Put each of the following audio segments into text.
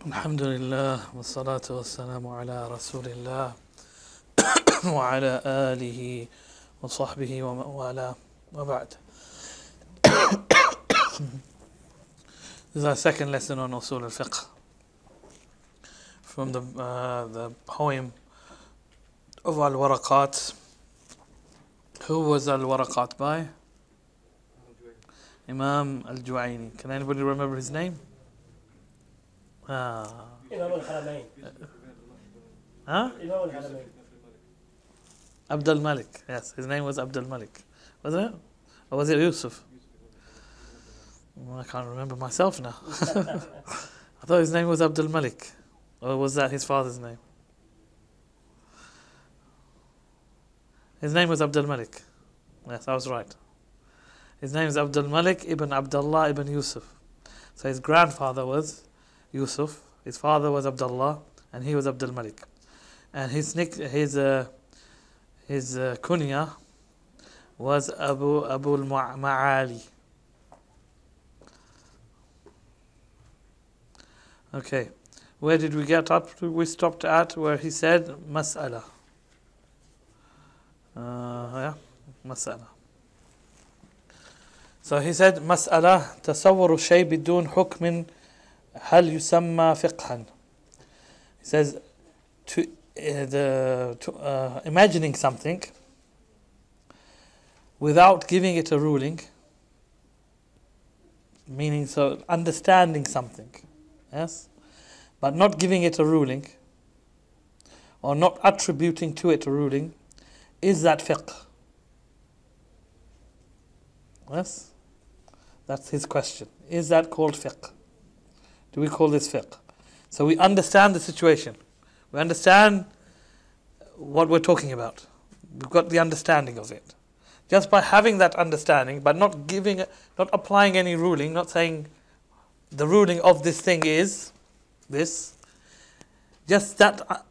Alhamdulillah, wassalatu wassalamu ala rasulillah wa ala alihi wa sahbihi wa wala wa ba'd. This is our second lesson on Usool Al-Fiqh from the poem of Al-Waraqat. Who was Al-Waraqat by? Imam Al-Jawaini. Can anybody remember his name? Imam Al-Haramain. Huh? Imam Al-Haramain. Abdul Malik. Yes, his name was Abdul Malik. Wasn't it? Or was it Yusuf? I can't remember myself now. I thought his name was Abdul Malik. Or was that his father's name? His name was Abdul Malik. Yes, I was right. His name is Abdul Malik ibn Abdullah ibn Yusuf. So his grandfather was Yusuf, his father was Abdullah, and he was Abdul Malik. And his kunya was Abu al-Ma'ali. Okay, where did we get up to? We stopped at where he said mas'ala. Mas'ala. So he said mas'ala تصور الشيء بدون حكم هل يسمى فقها. He says imagining something without giving it a ruling, meaning so understanding something, yes, but not giving it a ruling or not attributing to it a ruling, is that fiqh? Yes, that's his question. Is that called fiqh? Do we call this fiqh? So we understand the situation. We understand what we're talking about. We've got the understanding of it. Just by having that understanding, but not applying any ruling, not saying the ruling of this thing is this, just that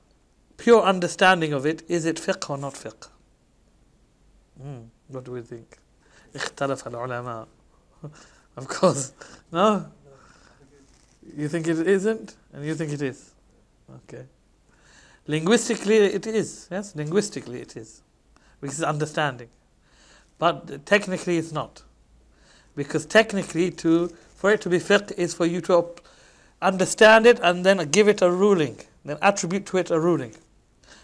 pure understanding of it, is it fiqh or not fiqh? What do we think? اختلف العلماء. Of course. No? You think it isn't? And you think it is? Okay. Linguistically it is. Yes? Linguistically it is. Because it's understanding. But technically it's not. Because technically for it to be fiqh is for you to understand it and then give it a ruling. Then attribute to it a ruling.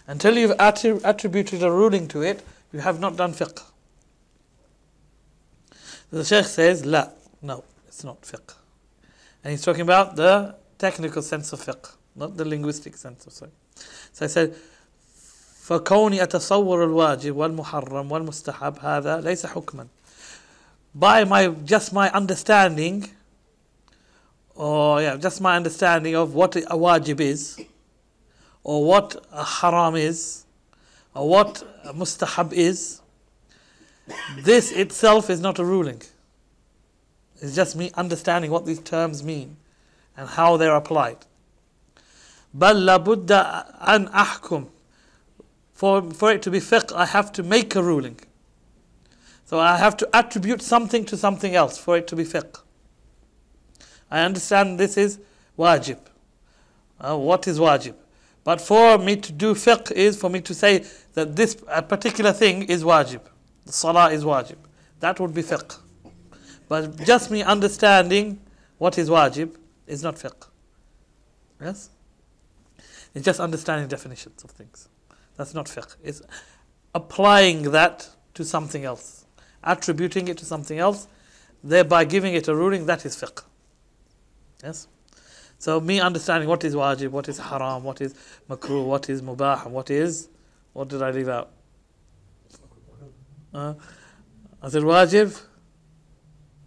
Until you've attributed a ruling to it, you have not done fiqh. The Shaykh says, no, it's not fiqh. And he's talking about the technical sense of fiqh, not the linguistic sense of fiqh. So I said, فَكَوْنِ أَتَصَوَّرُ الْوَاجِبِ وَالْمُحَرَّمِ وَالْمُسْتَحَبِ هَذَا لَيْسَ حُكْمًا. By my understanding, just my understanding of what a wajib is, or what a haram is, or what a mustahab is, this itself is not a ruling. It's just me understanding what these terms mean and how they're applied. بَلْ لَابُدَّ أَنْ أَحْكُمْ. For it to be fiqh, I have to make a ruling. So I have to attribute something to something else for it to be fiqh. I understand this is wajib. What is wajib? But for me to do fiqh is for me to say that this particular thing is wajib. The salah is wajib. That would be fiqh. But just me understanding what is wajib is not fiqh. Yes? It's just understanding definitions of things. That's not fiqh. It's applying that to something else. Attributing it to something else, thereby giving it a ruling, that is fiqh. Yes? So me understanding what is wajib, what is haram, what is makruh, what is mubah, what did I leave out? I said wajib,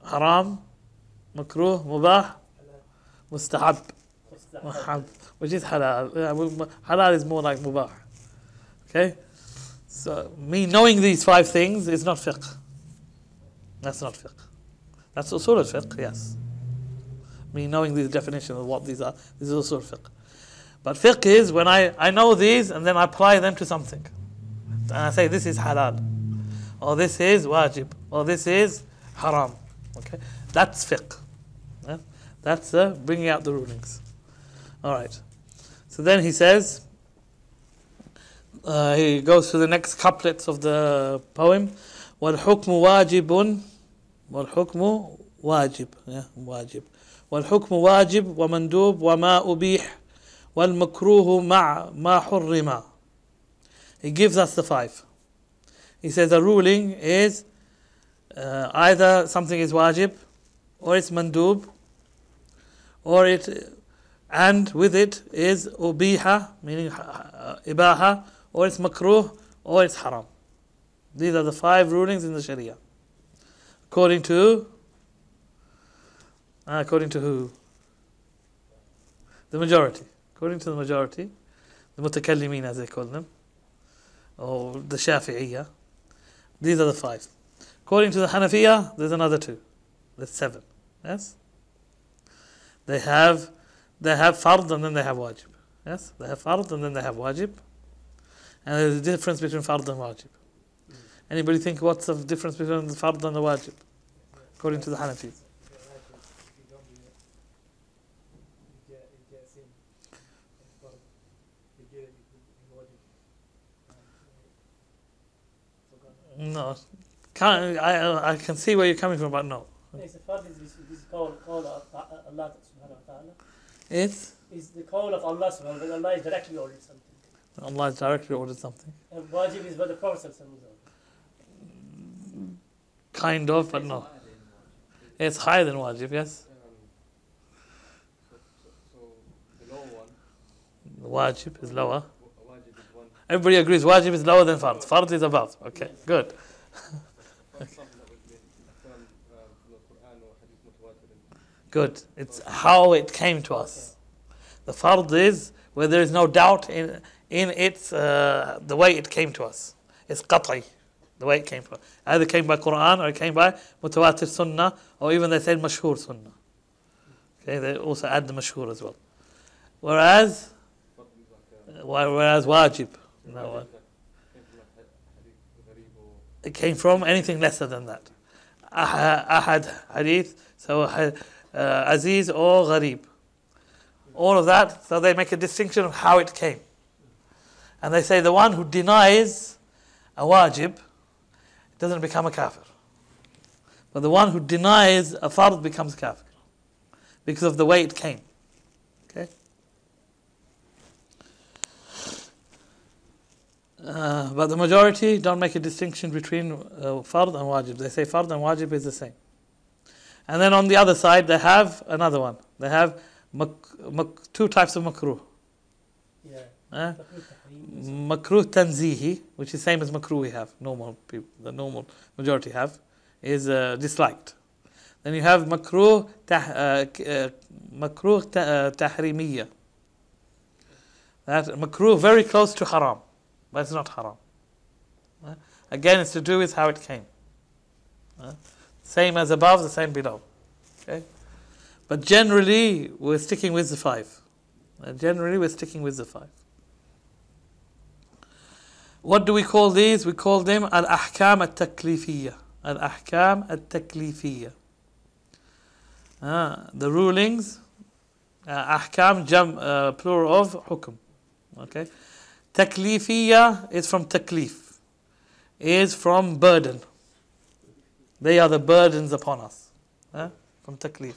haram, makruh, mubah, mustahab, which is halal. Halal is more like mubah. Okay? So me knowing these 5 things is not fiqh. That's not fiqh. That's usool al-fiqh, yes. Me knowing these definitions of what these are, this is usool al-fiqh. But fiqh is when I know these and then I apply them to something. And I say this is halal, or this is wajib, or this is haram. Okay? That's fiqh. Yeah? That's bringing out the rulings. Alright. So then he says, he goes to the next couplets of the poem. وَالْحُكْمُ واجب والحكم واجب واجب والحكم واجب ومندوب وما أبيح والمكروه مع ما حرم. He gives us the 5. He says a ruling is either something is wajib, or it's mandub, or and with it is ubiha, meaning ibaha, or it's makruh, or it's haram. These are the 5 rulings in the Sharia. According to who? The majority. According to the majority, the mutakallimin as they call them, or the Shafi'iyya. These are the 5. According to the Hanafiya, there's another 2. There's 7. Yes? They have fard and then they have wajib. Yes? They have fard and then they have wajib. And there's a difference between fard and wajib. Anybody think what's the difference between the fard and the wajib? According to the Hanafis. No. I can see where you're coming from, but no. It's the fard is call of Allah subhanahu wa ta'ala. It's the call of Allah subhanahu wa ta'ala. Allah is directly ordered something. Allah has directly ordered something. And wajib is what the Prophet is ordered. Kind of, but no. It's higher than wajib, yes? So the lower one. The wajib is lower. Wajib is one. Everybody agrees wajib is lower than fard. Fard is above. Okay, good. Good. It's how it came to us. The fard is where there is no doubt in its the way it came to us. It's qat'i, the way it came from. Either came by Quran or it came by mutawatir sunnah, or even they said mashhur sunnah. Okay, they also add the mashhur as well. Whereas wajib, no, it came from anything lesser than that. Ahad hadith, so aziz or gharib. All of that, so they make a distinction of how it came. And they say the one who denies a wajib doesn't become a kafir. But the one who denies a fard becomes kafir because of the way it came. Okay? But the majority don't make a distinction between fard and wajib. They say fard and wajib is the same. And then on the other side, they have another one. They have 2 types of makruh. Yeah. Makruh tanzihi, which is same as makruh we have. Normal people, the normal majority have, is disliked. Then you have makruh tahrimiyya. That makruh very close to haram, but it's not haram. Again, it's to do with how it came. Same as above, the same below. Okay? But generally, we're sticking with the 5. Generally, we're sticking with the 5. What do we call these? We call them al-ahkam al-taklifiyya. Al-ahkam al-taklifiyya. The rulings, ahkam plural of hukm. Okay? Taklifiyya is from taklif. Is from burden. They are the burdens upon us. From taklif.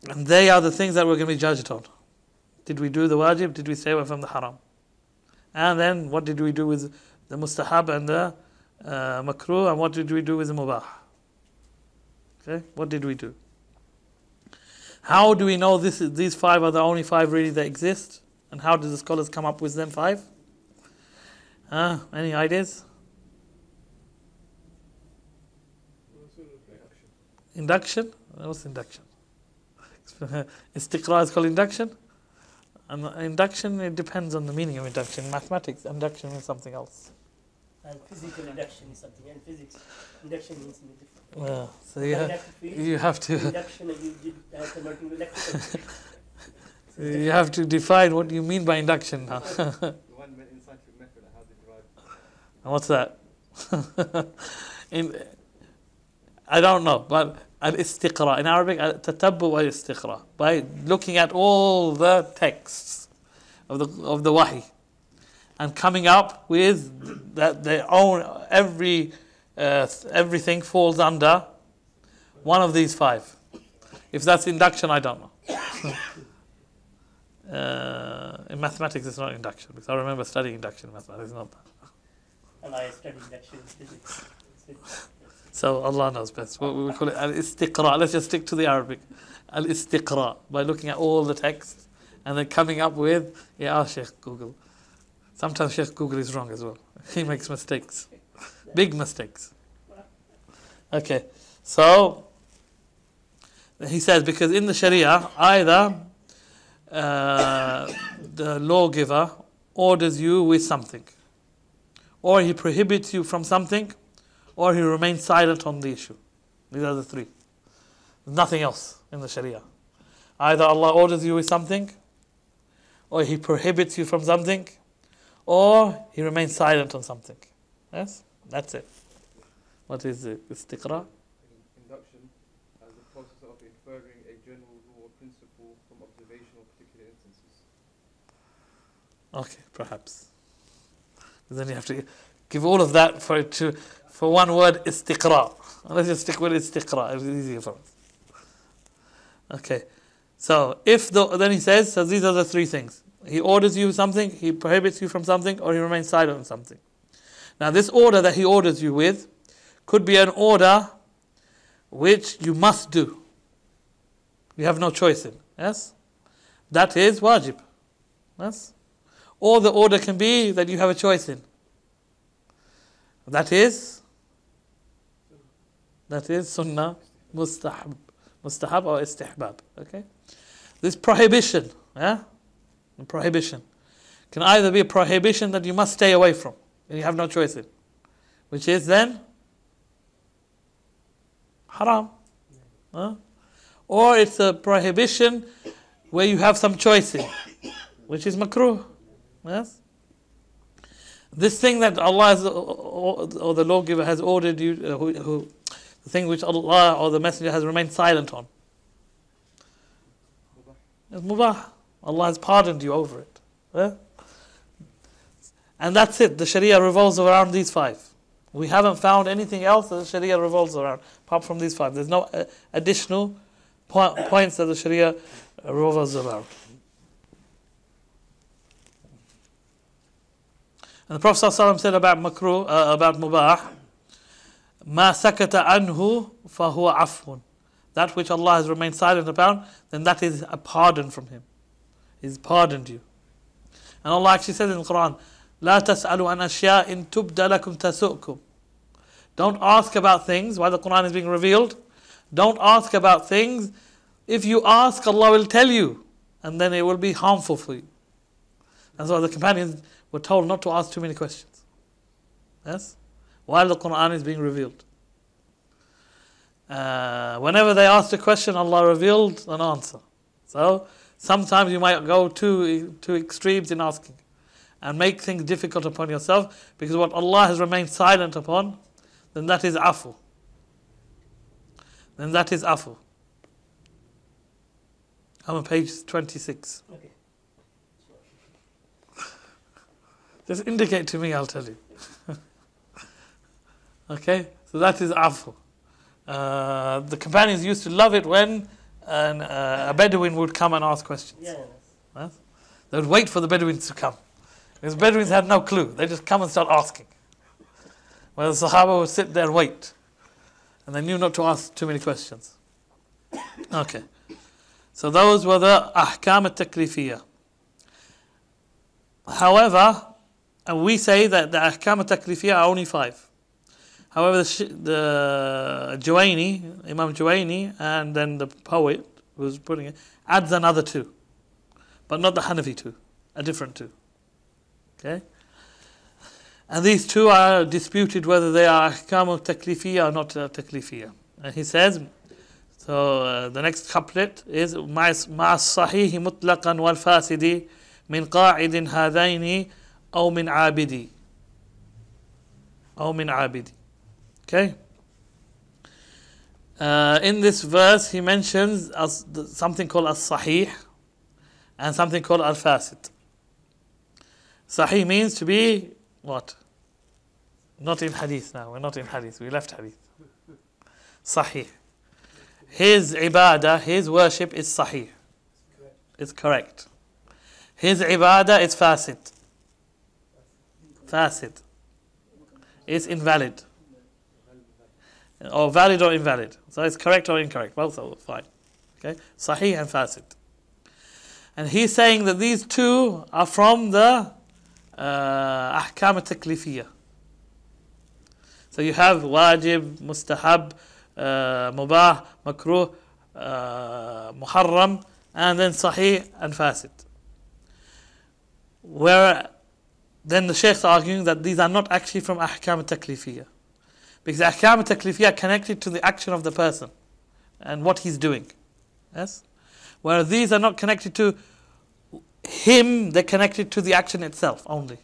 And they are the things that we're going to be judged on. Did we do the wajib? Did we stay away from the haram? And then what did we do with the mustahab and the makruh? And what did we do with the mubah? Okay, what did we do? How do we know these 5 are the only 5 really that exist? And how did the scholars come up with them 5? Any ideas? Induction? What's induction? Istiqra is called induction. And induction, it depends on the meaning of induction. Mathematics, induction means something else. And physical induction is something, and physics induction means something different. Yeah, so you have to induction and you converting to electrical. you have to define what you mean by induction now. The one in scientific method, how they derive. And what's that? I don't know, but al-istiqra. In Arabic, al-tatabbu wal-istiqra. By looking at all the texts of the wahi and coming up with that their own everything falls under one of these five. If that's induction, I don't know. In mathematics, it's not induction because I remember studying induction in mathematics. It's not that. And I studied induction in physics. So Allah knows best. What we call it al-istiqra. Let's just stick to the Arabic. Al-istiqra, by looking at all the texts and then coming up with, Shaykh Google. Sometimes Shaykh Google is wrong as well. He makes mistakes. Big mistakes. Okay. So he says, because in the Sharia, either the lawgiver orders you with something, or he prohibits you from something, or he remains silent on the issue. These are the three. There's nothing else in the Sharia. Either Allah orders you with something, or he prohibits you from something, or he remains silent on something. Yes? That's it. What is it? Istiqra? Induction as the process of inferring a general rule or principle from observation of particular instances. Okay, perhaps. But then you have to give all of that for one word, istiqra. Let's just stick with istiqra. It's easier for us. Okay. So then he says, so these are the three things. He orders you something, he prohibits you from something, or he remains silent on something. Now this order that he orders you with could be an order which you must do. You have no choice in. Yes? That is wajib. Yes? Or the order can be that you have a choice in. That is sunnah, mustahab or istihbab. Okay? This prohibition, the prohibition can either be a prohibition that you must stay away from and you have no choice in, which is then haram. Or it's a prohibition where you have some choice in, which is makruh. Yes? This thing that Allah has, or the lawgiver has ordered you, the thing which Allah or the Messenger has remained silent on, is mubah. Allah has pardoned you over it. And that's it. The Sharia revolves around these five. We haven't found anything else that the Sharia revolves around apart from these five. There's no additional points that the Sharia revolves around. And the Prophet ﷺ said about makruh, about mubah, ma sakata anhu fahuwa afun. That which Allah has remained silent about, then that is a pardon from Him. He's pardoned you. And Allah actually says in the Quran, لا تسألوا عن أشياء إن تبد لكم تسؤكم. Don't ask about things while the Quran is being revealed. Don't ask about things. If you ask, Allah will tell you, and then it will be harmful for you. That's why the companions were told not to ask too many questions. Yes? While the Quran is being revealed. Whenever they asked a question, Allah revealed an answer. So sometimes you might go to extremes in asking and make things difficult upon yourself, because what Allah has remained silent upon, then that is afu. Then that is afu. I'm on page 26. Okay. Just indicate to me, I'll tell you. Okay, so that is afu. The companions used to love it when a Bedouin would come and ask questions. Yeah. They would wait for the Bedouins to come. Because Bedouins had no clue. They just come and start asking. Well, the Sahaba would sit there and wait. And they knew not to ask too many questions. Okay. So those were the ahkam al-taklifiyah. However, and we say that the ahkam al-taklifiyah are only 5. However, the Jawaini, Imam Jawaini, and then the poet who was putting it, adds another 2. But not the Hanafi 2, a different 2. Okay? And these 2 are disputed whether they are ahkam al-taklifiyah or not taklifiyah. And he says, so the next couplet is مع الصحيح مطلقا والفاسد من قاعد هذين أو من عابدي أو من عابدي. Okay? In this verse, he mentions something called as-sahih and something called al-fasid. Sahih means to be what? Not in hadith now. We're not in hadith. We left hadith. Sahih. His ibadah, his worship is sahih. It's correct. His ibadah is fasid. Fasid. It's invalid. Or valid or invalid. So it's correct or incorrect. Both are fine. Okay? Sahih and fasid. And he's saying that these two are from the ahkam al-taklifiyah. So you have wajib, mustahab, mubah, makruh, muharram, and then sahih and fasid. Where then the Shaykh's arguing that these are not actually from ahkam al-taklifiyah. Because ahkam al-taklifiyah are connected to the action of the person and what he's doing. Yes? Whereas these are not connected to him, they're connected to the action itself only.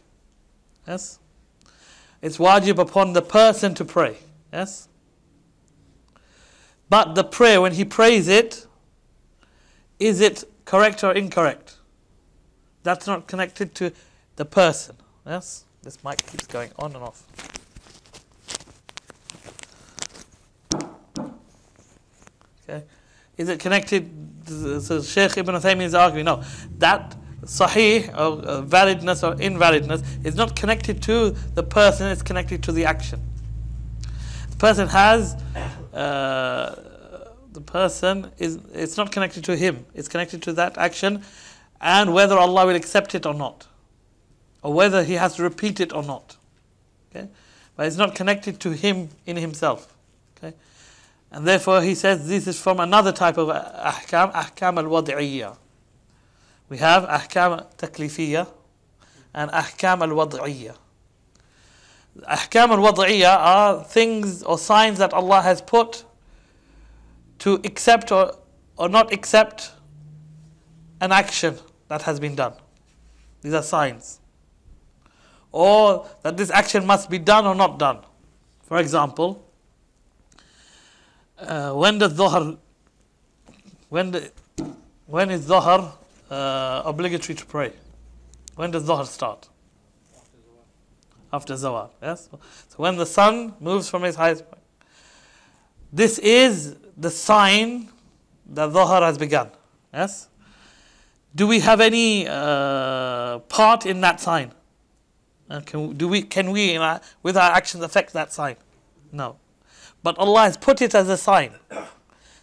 Yes? It's wajib upon the person to pray. Yes? But the prayer, when he prays it, is it correct or incorrect? That's not connected to the person. Yes? This mic keeps going on and off. Okay? Is it connected? So Shaykh Ibn Uthaymeen is arguing, no, that sahih or validness or invalidness is not connected to the person, it's connected to the action. The person has it's not connected to him, it's connected to that action and whether Allah will accept it or not, or whether he has to repeat it or not. Okay? But it's not connected to him in himself. Okay? And therefore he says this is from another type of ahkam al-wad'iyyah. We have ahkam taklifiyah and ahkam al-wad'iyyah. Ahkam al-wad'iyyah are things or signs that Allah has put to accept or not accept an action that has been done. These are signs. Or that this action must be done or not done. For example, when is Dhuhr obligatory to pray? When does Dhuhr start? After Zawal. Yes? So when the sun moves from its highest point. This is the sign that Dhuhr has begun. Yes? Do we have any part in that sign? Can we with our actions affect that sign? No. But Allah has put it as a sign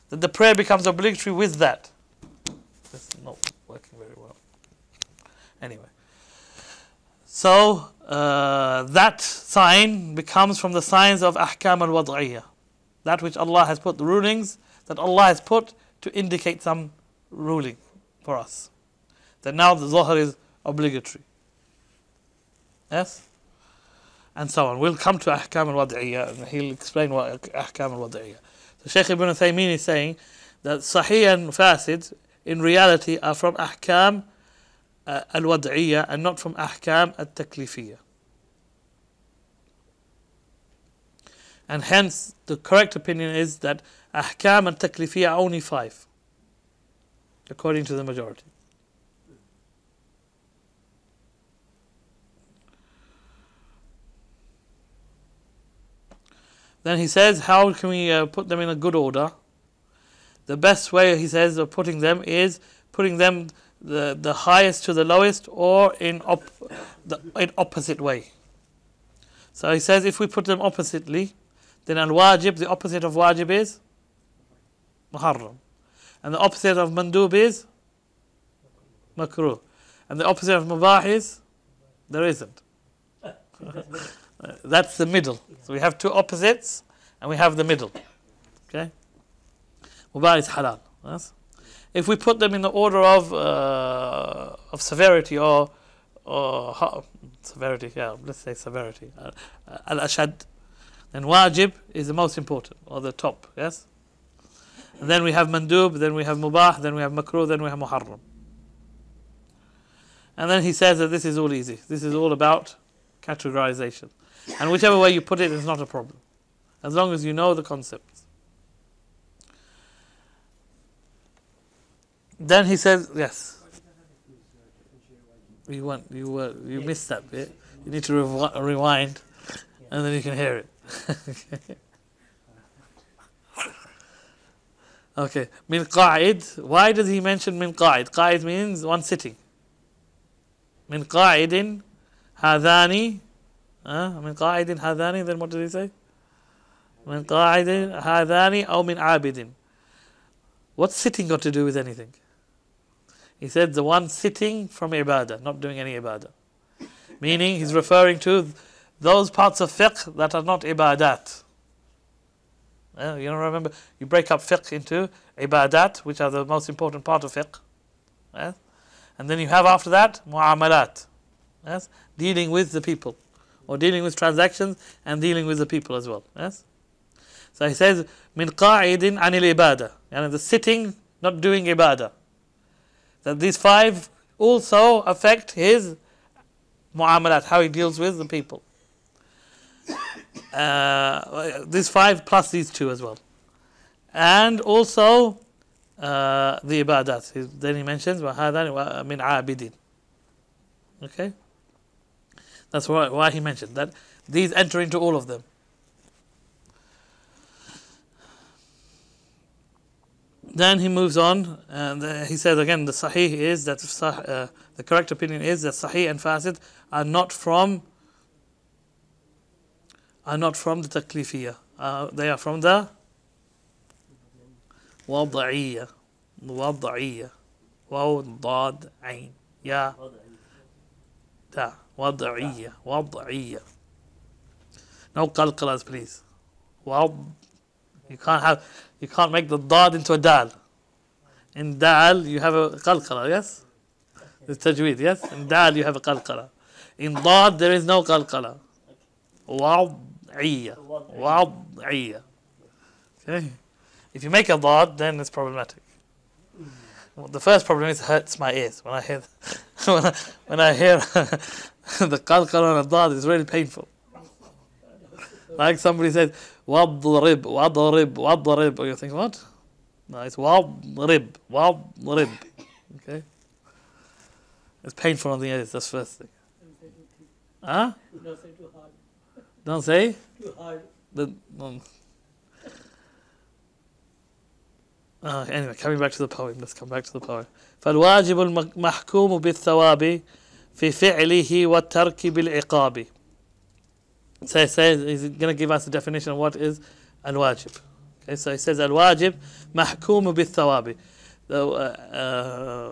that the prayer becomes obligatory with that. This is not working very well. Anyway. So that sign becomes from the signs of ahkam al-wad'iyyah. That which Allah has put, the rulings that Allah has put to indicate some ruling for us. That now the Dhuhr is obligatory. Yes? And so on. We'll come to ahkam al-wad'iyyah and he'll explain what ahkam al-wad'iyyah. So Shaykh Ibn Uthaymeen is saying that sahih and fasid in reality are from ahkam al-wad'iyyah and not from ahkam al-taklifiyah. And hence the correct opinion is that ahkam al-taklifiyah are only 5, according to the majority. Then he says, how can we put them in a good order? The best way, he says, of putting them is putting them the highest to the lowest, or in opposite way. So he says, if we put them oppositely, then al-wajib, the opposite of wajib is muharram. And the opposite of mandub is makruh. And the opposite of mubah is there isn't. That's the middle. So we have two opposites and we have the middle. Okay? Mubah is halal. Yes? If we put them in the order of severity or severity, let's say severity, al-ashad, then wajib is the most important, or the top. Yes? And then we have mandub, then we have mubah, then we have makruh, then we have muharram. And then he says that this is all easy. This is all about categorization. And whichever way you put it is not a problem, as long as you know the concepts. Then he says, yes. You missed that bit. You need to rewind, and then you can hear it. Okay. Min qa'id. Why does he mention min qa'id? Qa'id means one sitting. Min qa'idin hadani. Min qa'idin hadani. Then what did he say? Min qa'idin hadani or min abidin. What's sitting got to do with anything? He said the one sitting from ibadah, not doing any ibadah. Meaning he's referring to those parts of fiqh that are not ibadat. You don't remember, you break up fiqh into ibadat, which are the most important part of fiqh. Yes? And then you have after that mu'amalat. Yes? Dealing with the people. Or dealing with transactions and dealing with the people as well. Yes? So he says, min qa'idin anil ibadah. And the sitting, not doing ibadah. That these five also affect his mu'amalat, how he deals with the people. These five plus these two as well. And also the ibadat. Then he mentions وَهَذَا مِنْ عَابِدٍ. Okay? That's why he mentioned that these enter into all of them. Then he moves on, and he says again, the sahih is that the correct opinion is that sahih and fasid are not from the taklifiyah. They are from the wad'iyah. Wad'iyah. Waw, dad, ain. Ya. Ta. Wad'iyah. Wad'iyah. No qalqalas, please. Wad. You can't make the dad into a dal. In dal you have a qalqala, yes? It's tajweed, yes? In dal you have a qalqala. In dad there is no qalqala. Wad'iyah. Wad'iyah. Okay? If you make a dad, then it's problematic. Well, the first problem is it hurts my ears. When I hear when I hear the qalqala on a dad, it's really painful. Like somebody says, وَضْرِب, وَضْرِب, وَضْرِب. You think, what? No, it's وَضْرِب, وَضْرِب. Okay? It's painful on the ears, that's the first thing. Huh? Don't say too hard. Don't say? Too hard. Anyway, coming back to the poem. Let's come back to the poem. فَالْوَاجِبُ الْمَحْكُومُ بِالثَّوَابِ فِي فِعْلِهِ وَالتَّرْكِ بِالْعِقَابِ. So he says, he's going to give us a definition of what is al-wajib. Okay, so he says al-wajib mahkumu bil-thawabi.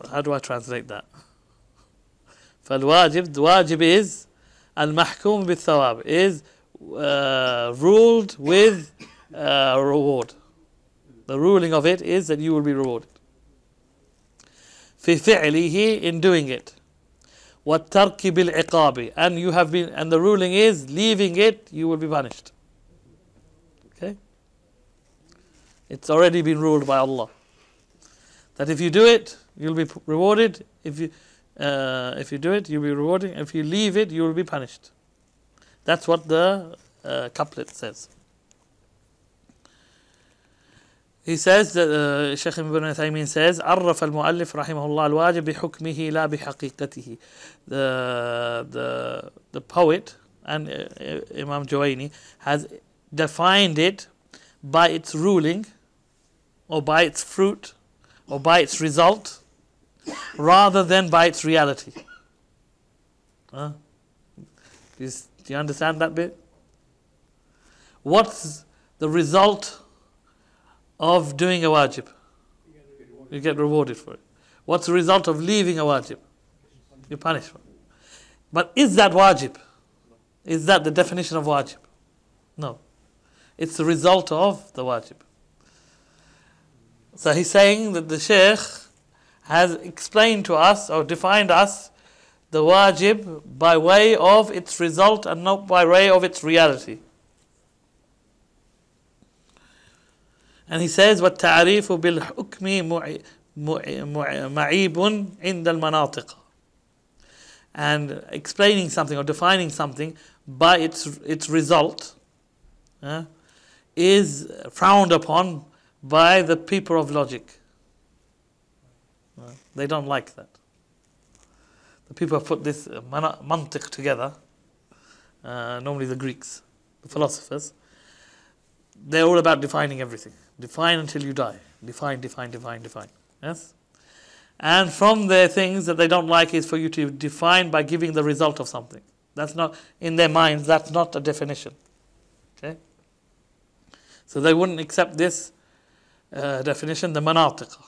How do I translate that? فالواجب, the wajib is al-mahkum bil-thawab, is ruled with reward. The ruling of it is that you will be rewarded. في فعله, in doing it. وَالتَّرْكِ بِالْعِقَابِ, and you have been, and the ruling is leaving it, you will be punished. Okay? It's already been ruled by Allah that if you do it, you'll be rewarded. If you do it, you'll be rewarded. If you leave it, you will be punished. That's what the couplet says. He says that Shaykh Ibn Uthaymeen says عرف المؤلف رحمه الله الواجب بحكمه لا بحقيقته. The poet and Imam Jawaini has defined it by its ruling or by its fruit or by its result rather than by its reality. Do you understand that bit? What's the result of doing a wajib? You get rewarded for it. What's the result of leaving a wajib? You're punished for it. But is that wajib? Is that the definition of wajib? No. It's the result of the wajib. So he's saying that the Shaykh has explained to us or defined us the wajib by way of its result and not by way of its reality. And he says, وَالتَّعْرِيفُ بِالْحُكْمِ مَعِيبٌ عِنْدَ الْمَنَاطِقِ. And explaining something or defining something by its result is frowned upon by the people of logic. They don't like that. The people have put this mantiq together, normally the Greeks, the philosophers, they're all about defining everything. Define until you die. Define. Yes? And from their things that they don't like is for you to define by giving the result of something. That's not, in their minds, that's not a definition. Okay? So they wouldn't accept this definition, the manatiqa.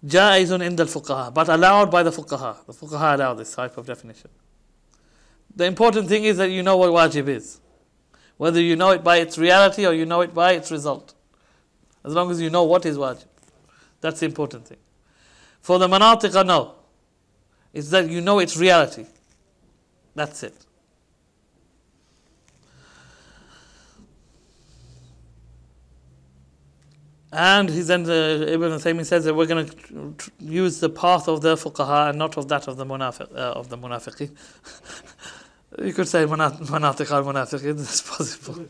Jaizun inda al-fuqaha, but allowed by the fuqaha. The fuqaha allow this type of definition. The important thing is that you know what wajib is. Whether you know it by its reality or you know it by its result. As long as you know what is wajib. That's the important thing. For the manatiqa, no. It's that you know its reality. That's it. And then Ibn Taymiyyah says that we're going to use the path of the fuqaha and not of that of the munafiqin. You could say manatiq al-munafiqin, that's possible.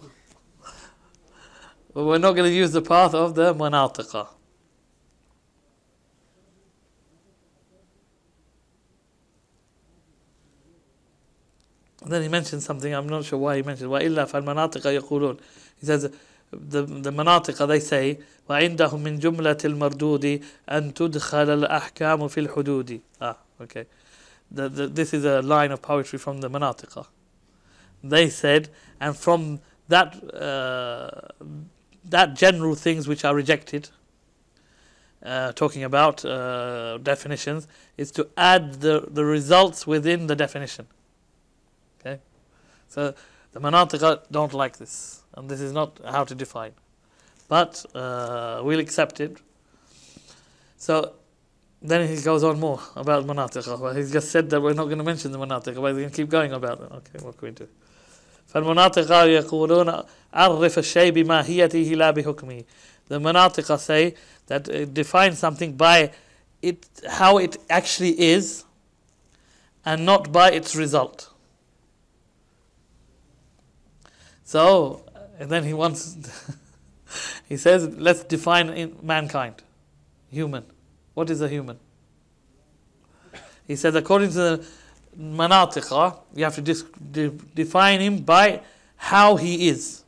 But we're not going to use the path of the manatiqa. And then he mentioned something, I'm not sure why he mentioned وَإِلَّا فَالْمَنَاطِقَ يَقُولُونَ. He says the manatiqa, they say وَعِنْدَهُمْ مِنْ جُمْلَةِ الْمَرْدُودِ أَن تُدْخَلَ الْأَحْكَامُ فِي الْحُدُودِ. Okay. This is a line of poetry from the manatiqa. They said, and from that general things which are rejected, talking about definitions, is to add the results within the definition. Okay, so the manatiqa don't like this, and this is not how to define, but we'll accept it. So then he goes on more about manatiqa. Well, he's just said that we're not going to mention the manatiqa, but we're going to keep going about them. Okay, what can we do? فالمناطق يقولون عرف الشيء بماهيته لا بحكمه. The manatiqa say that define something by it, how it actually is, and not by its result. So, and then he wants, he says, let's define mankind, human. What is a human? He says, according to the manatiqa, you have to define him by how he is.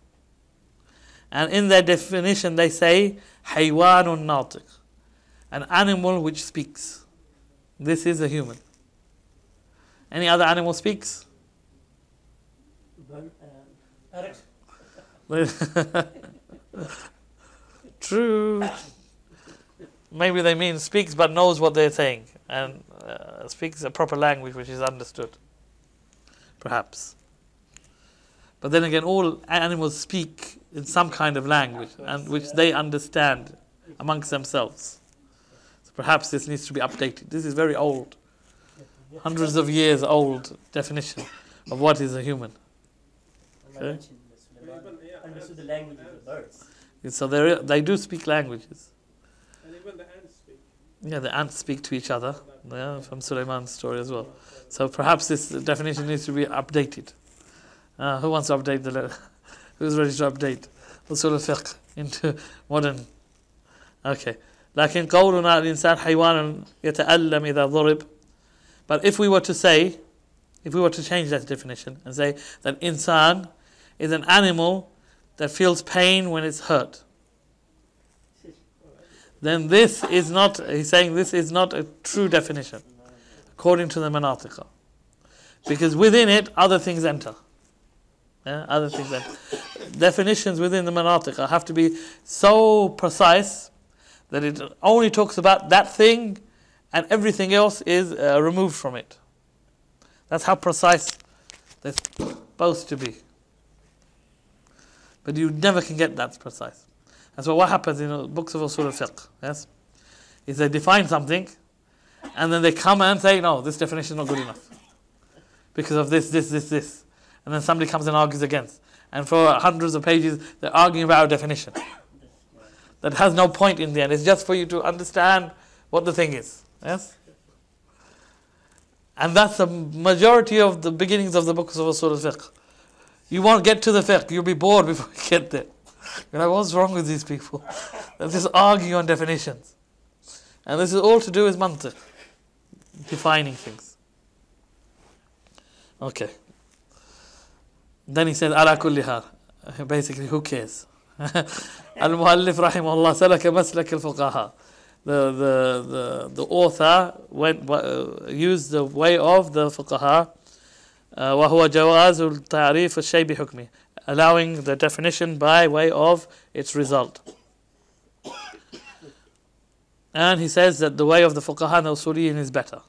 And in their definition, they say, حيوان ناطق, an animal which speaks. This is a human. Any other animal speaks? True. Maybe they mean speaks but knows what they're saying, and speaks a proper language which is understood. Perhaps. But then again, all animals speak in some kind of language, and which they understand amongst themselves. So perhaps this needs to be updated. This is very old, hundreds of years old definition of what is a human. Okay? Understood the language of the birds. So they do speak languages. And even the ants speak. Yeah, the ants speak to each other. Yeah, from Sulaiman's story as well. So perhaps this definition needs to be updated. Who wants to update the? Who's ready to update Usool Al-Fiqh into modern? Okay. لكن قولنا الإنسان حيوان يتألم إذا ضرب. But if we were to change that definition and say that insan is an animal that feels pain when it's hurt, then this is not, he's saying this is not a true definition according to the manatiqa, because within it other things enter. Other things enter. Definitions within the manatiqa have to be so precise that it only talks about that thing and everything else is removed from it. That's how precise they're supposed to be. But you never can get that precise. And so what happens in the books of Usool Al-Fiqh, yes, is they define something, and then they come and say, no, this definition is not good enough because of this. And then somebody comes and argues against. And for hundreds of pages, they're arguing about a definition that has no point in the end. It's just for you to understand what the thing is. Yes? And that's the majority of the beginnings of the books of Usool Al-Fiqh. You won't get to the fiqh. You'll be bored before you get there. You're like, what's wrong with these people? They're just arguing on definitions. And this is all to do with mantiq, defining things. Okay. Then he said, ala kulli hal. Basically, who cares? Al-Muallif rahimahullah salaka maslak al-fuqaha. The author used the way of the fuqaha, وهو جواز التعريف الشيء بحكمه, allowing the definition by way of its result. And he says that the way of the fuqaha and the usuliyin is better.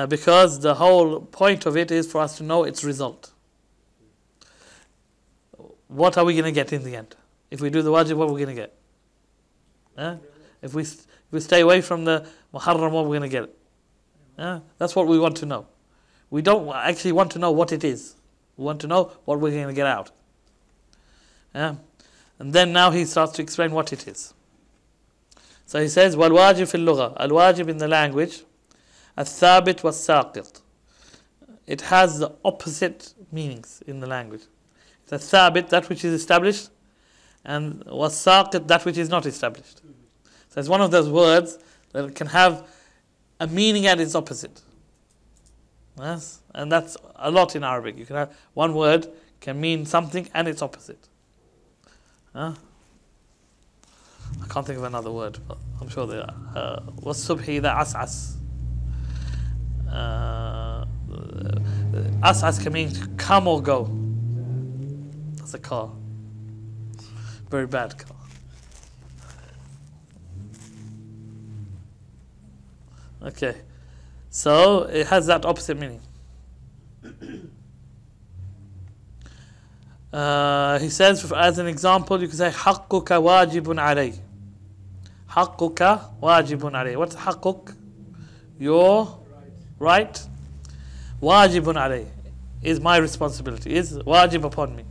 Because the whole point of it is for us to know its result. What are we going to get in the end? If we do the wajib, what are we going to get? If we stay away from the muharram, what are we going to get? That's what we want to know. We don't actually want to know what it is. We want to know what we're going to get out. And then now he starts to explain what it is. So he says, وَالْوَاجِبْ فِي اللُّغَةِ, al-wajib in the language, al-thabit was-saqit. It has the opposite meanings in the language. The thabit, that which is established, and was-saqit, that which is not established. So it's one of those words that can have a meaning at its opposite. Yes? And that's a lot in Arabic. You can have one word can mean something and its opposite. I can't think of another word, but I'm sure there are. وَالصُّبْحِ إِذَا عَسْعَسْ. As'as can mean come or go. That's a car. Very bad car. Okay. So it has that opposite meaning. He says, as an example, you can say حَقُّكَ وَاجِبٌ عَلَيْهِ. حَقُّكَ وَاجِبٌ عَلَيْهِ. What's حَقُّك? Your right. وَاجِبٌ عَلَيْهِ is my responsibility, is wajib upon me,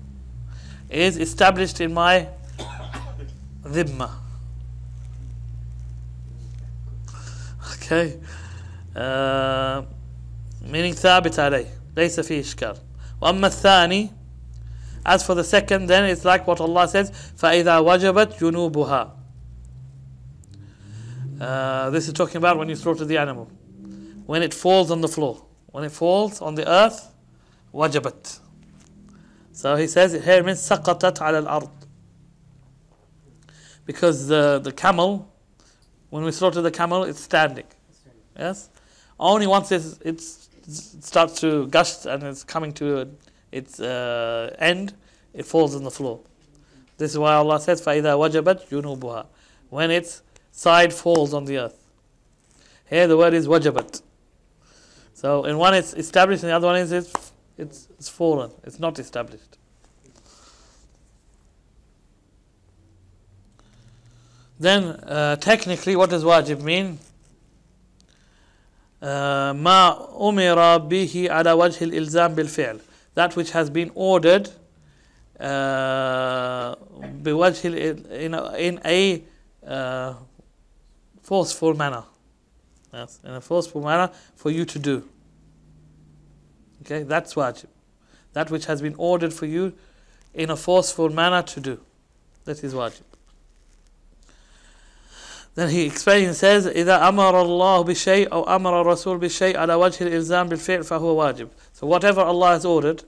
is established in my dhimma. Okay. Meaning ثابت عليه ليس فيه إشكال. وأما الثاني, as for the second, then it's like what Allah says, فَإِذَا وَجَبَتْ جُنُوبُهَا. This is talking about when you slaughter the animal. When it falls on the floor. When it falls on the earth, wajabat. So he says here means سَقَطَتْ عَلَى الْأَرْضِ. Because the camel, when we slaughter the camel, it's standing. Yes? Only once it starts to gush and it's coming to its end, it falls on the floor. This is why Allah says فَإِذَا وَجَبَتْ جُنُوبُهَا, when its side falls on the earth. Here the word is wajabat. So in one it's established, and the other one is it's fallen. It's not established. Then technically, what does wajib mean? ما أمر به على وجه الإلزام بالفعل, that which has been ordered بوجه in a forceful manner. Yes, in a forceful manner for you to do. Okay, that's wajib. That which has been ordered for you in a forceful manner to do. That is wajib. Then he explains and says, إِذَا أَمَرَ اللَّهُ بِشَيْءٍ أَوْ أَمَرَ الرَّسُولُ بِشَيْءٍ عَلَى وَجْهِ الْإِلْزَامِ بِالْفِعْلِ فَهُوَ واجب. So whatever Allah has ordered,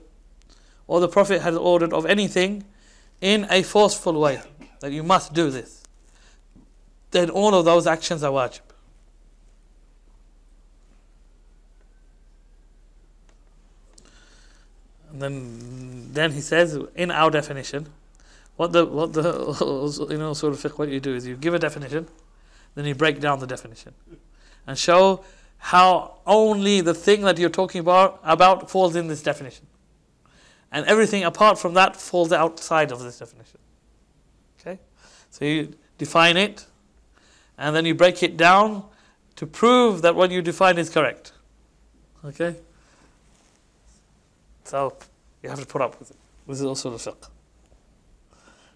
or the Prophet has ordered of anything in a forceful way, that you must do this, then all of those actions are wajib. And then he says, in our definition, what Usool Al-Fiqh, what you do is you give a definition, then you break down the definition and show how only the thing that you're talking about falls in this definition, and everything apart from that falls outside of this definition. Okay, so you define it, and then you break it down to prove that what you define is correct. Okay, so you have to put up with it. This is also the fiqh.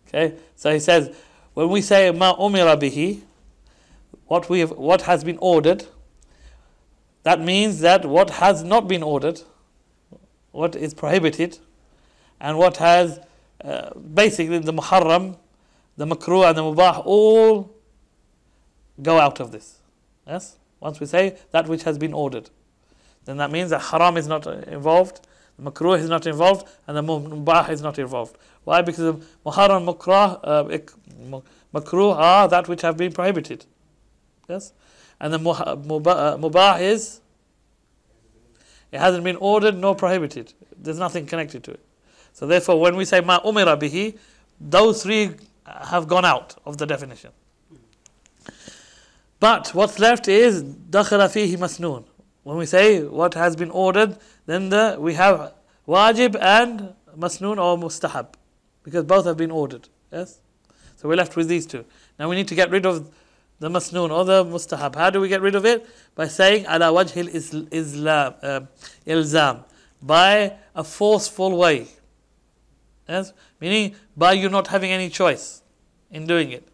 Okay, so he says, when we say ma umira bihi, what has been ordered, that means that what has not been ordered, what is prohibited, and what has basically the muharram, the makruh and the mubah, all go out of this. Yes? Once we say that which has been ordered, then that means that haram is not involved, the makruh is not involved, and the mubah is not involved. Why? Because the muharram, makruh are that which have been prohibited. Yes? And the mubah is, it hasn't been ordered nor prohibited. There's nothing connected to it. So therefore, when we say ma umira bihi, those three have gone out of the definition. But what's left is dakhala fihi masnoon. When we say what has been ordered, then we have wajib and masnoon or mustahab, because both have been ordered. Yes. So we're left with these two. Now we need to get rid of the masnoon or the mustahab. How do we get rid of it? By saying ala wajhil ilzam, by a forceful way. Yes? Meaning by you not having any choice in doing it.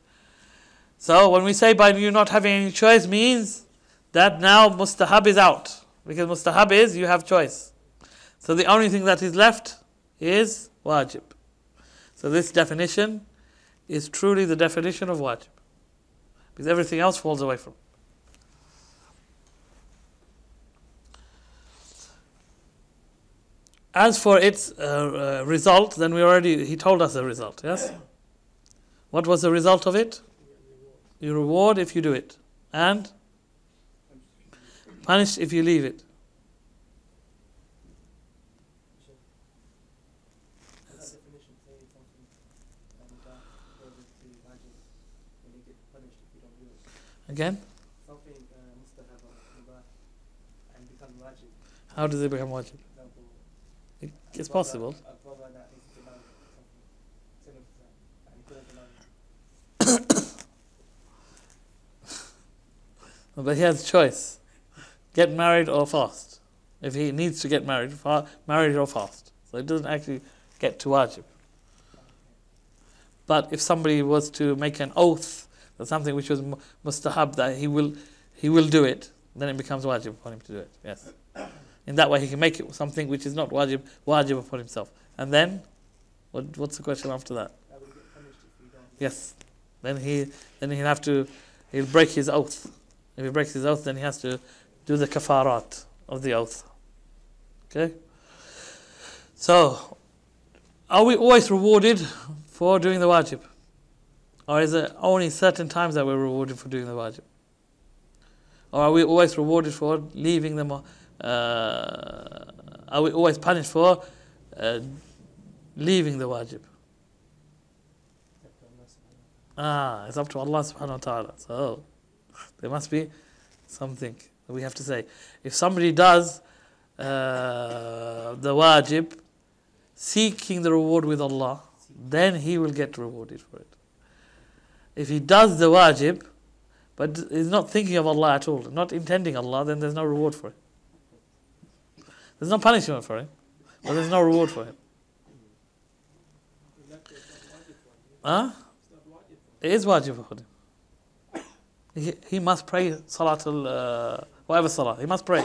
So when we say by you not having any choice, means that now mustahab is out, because mustahab is you have choice. So the only thing that is left is wajib. So this definition is truly the definition of wajib, because everything else falls away from it. As for its result, then he told us the result, yes? What was the result of it? You reward if you do it, and punished if you leave it. Again? How does it become wajib? It's possible. But he has a choice. Get married or fast. If he needs to get married, married or fast. So it doesn't actually get to wajib. But if somebody was to make an oath or something which was mustahab, that he will do it, then it becomes wajib upon him to do it. Yes. In that way he can make it something which is not wajib upon himself. And then what's the question after that? Yes. Then he'll break his oath. If he breaks his oath, then he has to do the kafarat of the oath. Okay? So, are we always rewarded for doing the wajib? Or is it only certain times that we're rewarded for doing the wajib? Or are we always rewarded for leaving them? Are we always punished for leaving the wajib? It's up to Allah subhanahu wa ta'ala. So, there must be something that we have to say. If somebody does the wajib, seeking the reward with Allah, then he will get rewarded for it. If he does the wajib, but is not thinking of Allah at all, not intending Allah, then there's no reward for it. There's no punishment for him, but there's no reward for him. It is wajib for him. He must pray whatever salah, he must pray.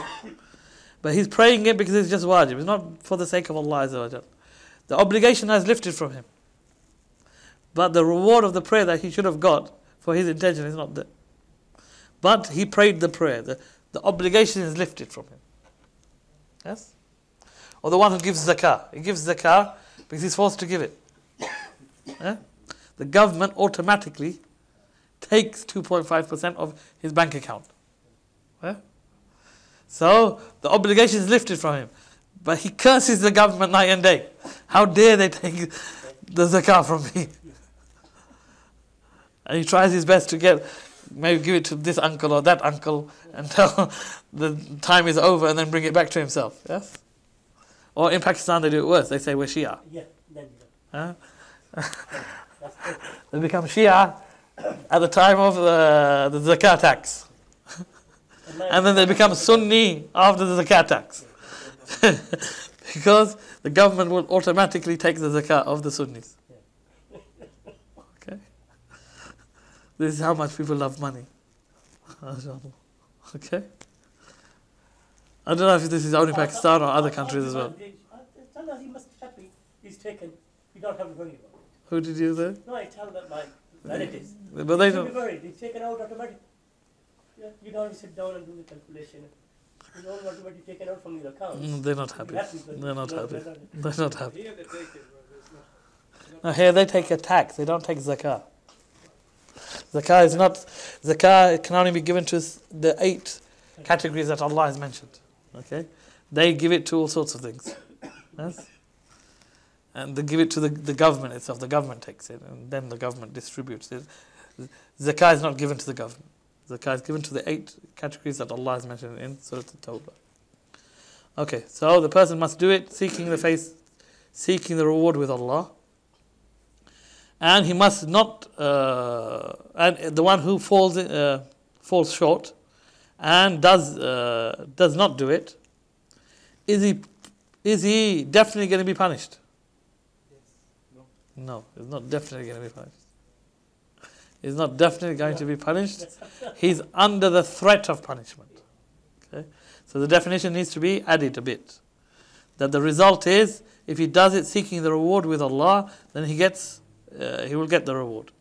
But he's praying it because it's just wajib. It's not for the sake of Allah Azza wa Jal. The obligation has lifted from him. But the reward of the prayer that he should have got for his intention is not there. But he prayed the prayer. The obligation is lifted from him. Yes? Or the one who gives zakah. He gives zakah because he's forced to give it. Yeah? The government automatically takes 2.5% of his bank account. Yeah? So the obligation is lifted from him. But he curses the government night and day. How dare they take the zakah from me? And he tries his best to maybe give it to this uncle or that uncle until the time is over and then bring it back to himself. Yes? Or in Pakistan they do it worse. They say we're Shia. Yeah, then They become Shia at the time of the zakat tax. And then they become Sunni after the zakat tax. Because the government will automatically take the zakat of the Sunnis. Okay? This is how much people love money. Okay? I don't know if this is only Pakistan or other countries as well. He must be happy he's taken. You don't have to worry about it. Who did you say? No, I tell them my relatives. But they Don't don't. be worried. He's taken out automatically. Yeah, you don't have to sit down and do the calculation. You don't want to be taken out from your accounts. They're not happy. They're not happy. They're not happy. Here they take it, but it's not. No, here they take a tax. They don't take zakah. Zakah is not. Zakah can only be given to the 8 categories that Allah has mentioned. Okay, they give it to all sorts of things. Yes, and they give it to the government itself. The government takes it, and then the government distributes it. Zakah is not given to the government. Zakah is given to the 8 categories that Allah has mentioned in Surah At-Tawbah. Okay, so the person must do it seeking the reward with Allah. And he must not, and the one who falls short and does not do it, is he definitely going to be punished? No, he's not definitely going to be punished. He's not definitely going to be punished. He's under the threat of punishment. Okay, so the definition needs to be added a bit. That the result is, if he does it seeking the reward with Allah, then he will get the reward.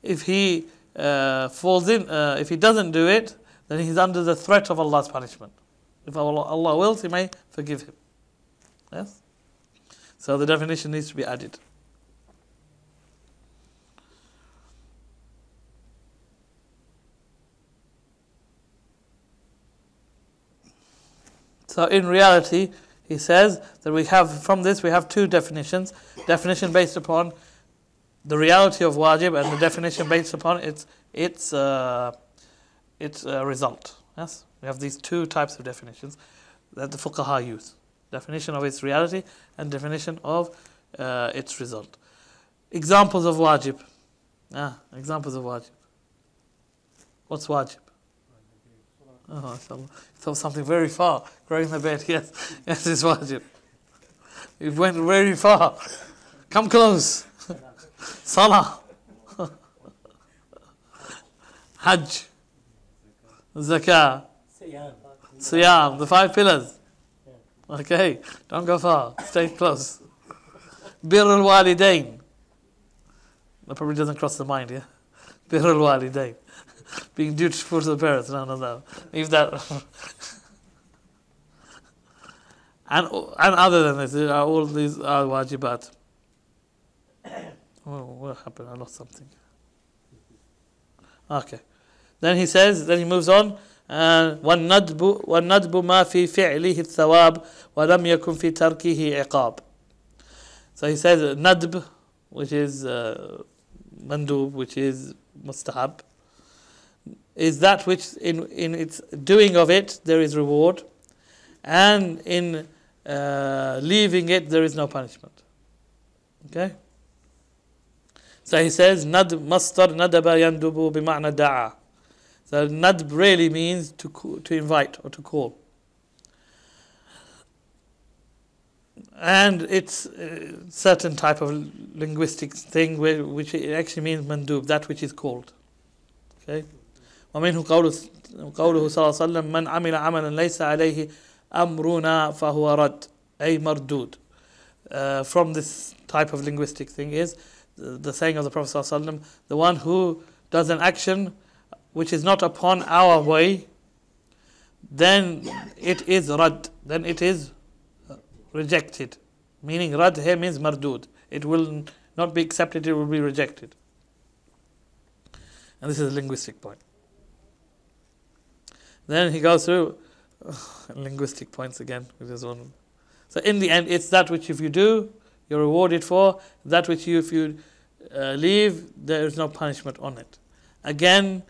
If he if he doesn't do it, then he's under the threat of Allah's punishment. If Allah wills, He may forgive him. Yes? So the definition needs to be added. So in reality, he says that we have 2 definitions. Definition based upon the reality of wajib, and the definition based upon its result. Yes, we have these 2 types of definitions that the fuqaha use: definition of its reality and definition of its result. Examples of wajib. Examples of wajib. What's wajib? Oh, mashallah. So something very far. Growing the bed. Yes, yes, it's wajib. It went very far. Come close. Salah, Hajj, Zakah, Siyam, the 5 pillars. Okay, don't go far, stay close. Bir al-Walidain. That probably doesn't cross the mind, yeah? Bir al-Walidain. Being dutiful to the parents, no. Leave that. And other than this, all these are wajibat. Oh, what happened? I lost something. Okay. Then he moves on. وَالنَّدْبُ مَا فِي فِعْلِهِ الثَّوَابِ وَلَمْ يَكُنْ فِي تَرْكِهِ عِقَابِ. So he says nadb, which is mandub, which is mustahab, is that which in its doing of it there is reward, and in leaving it there is no punishment. Okay? So he says, nadb masdar nadaba yandubu bima'na da'a. So nadb really means to invite or to call. And it's a certain type of linguistic thing which it actually means mandub, that which is called. Okay? ومنه قوله صلى الله عليه وسلم من عمل عملا ليس عليه أمرنا فهو رد أي مردود. From this type of linguistic thing is the saying of the Prophet صلى الله عليه وسلم, the one who does an action which is not upon our way, then it is rad, then it is rejected. Meaning rad here means mardud. It will not be accepted, it will be rejected. And this is a linguistic point. Then he goes through linguistic points again. So in the end, it's that which if you do, you're rewarded for. That which if you leave, there is no punishment on it. Again,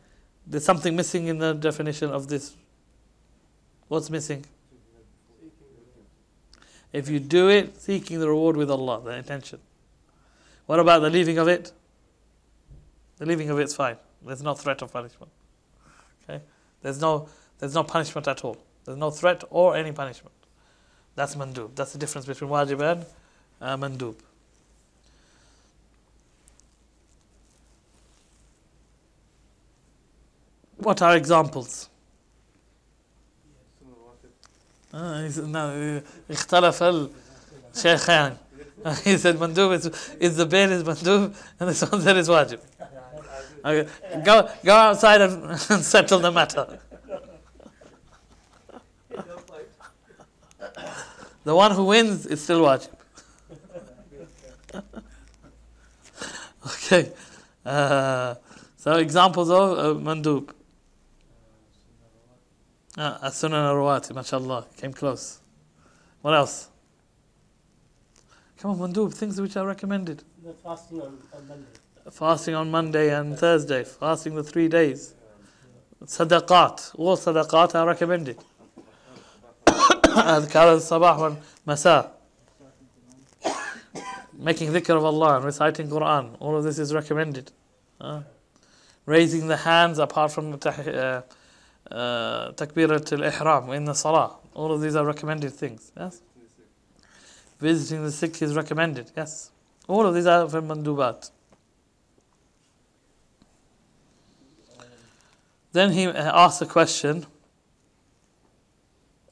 there's something missing in the definition of this. What's missing? If you do it, seeking the reward with Allah, the intention. What about the leaving of it? The leaving of it's fine. There's no threat of punishment. Okay? There's no punishment at all. There's no threat or any punishment. That's mandub. That's the difference between wajib and mandub. What are examples? No, اختلف الشيخان. He said mandub is the bail is mandub, and this one said is wajib. Okay. Go outside and settle the matter. The one who wins is still wajib. Okay. So examples of mandub. As-sunan al-rawati, mashallah, came close. What else? Come on, mandub, things which are recommended. The fasting on Monday. Fasting on Monday and Thursday, fasting the 3 days. Sadaqat, all sadaqat are recommended. Adhkar al-sabah wal masa. Making dhikr of Allah and reciting Quran, all of this is recommended. Raising the hands apart from the takbirat al-ihram in the salah, all of these are recommended things. Yes. Visiting the sick is recommended. Yes. All of these are from mandubat. Then he asked a question,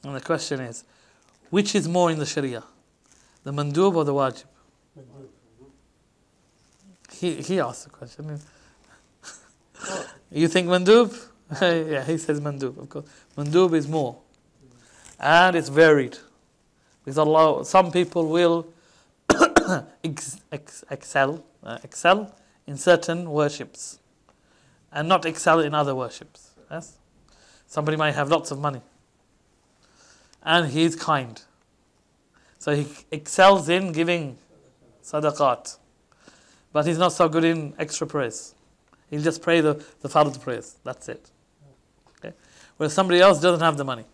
and the question is, which is more in the Sharia, the mandub or the wajib? He asked the question. You think mandub? Yeah, he says mandub, of course. Mandub is more, and it's varied. Because Allah, some people will excel in certain worships, and not excel in other worships. Yes? Somebody might have lots of money, and he is kind, so he excels in giving sadaqat, but he's not so good in extra prayers. He'll just pray the fard prayers. That's it. Okay? Whereas somebody else doesn't have the money,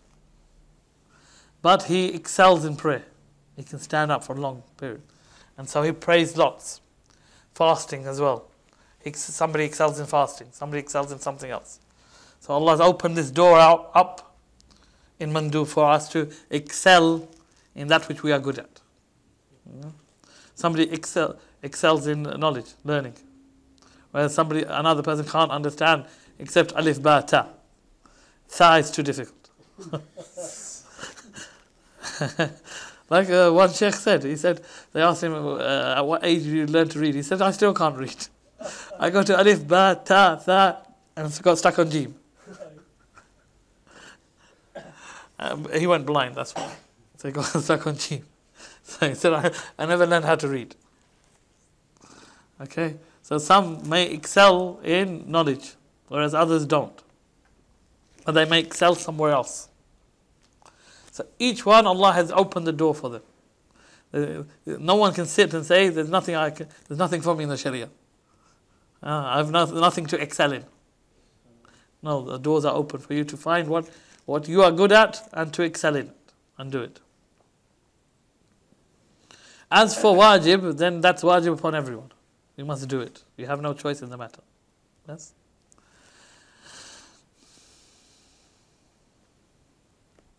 but he excels in prayer. He can stand up for a long period, and so he prays lots. Fasting as well. Somebody excels in fasting. Somebody excels in something else. So Allah has opened this door up in mandub for us to excel in that which we are good at. Somebody excels in knowledge, learning, whereas another person can't understand except alif ba ta. Tha is too difficult. Like one Shaykh said, they asked him, at what age did you learn to read? He said, I still can't read. I go to alif, ba, ta, tha, and got stuck on jim. He went blind, that's why. So he got stuck on jim. So he said, I never learned how to read. Okay, so some may excel in knowledge, whereas others don't. But they may excel somewhere else. So each one, Allah has opened the door for them. No one can sit and say, there's nothing for me in the Sharia. I have nothing to excel in. No, the doors are open for you to find what you are good at and to excel in it and do it. As for wajib, then that's wajib upon everyone. You must do it. You have no choice in the matter. Yes?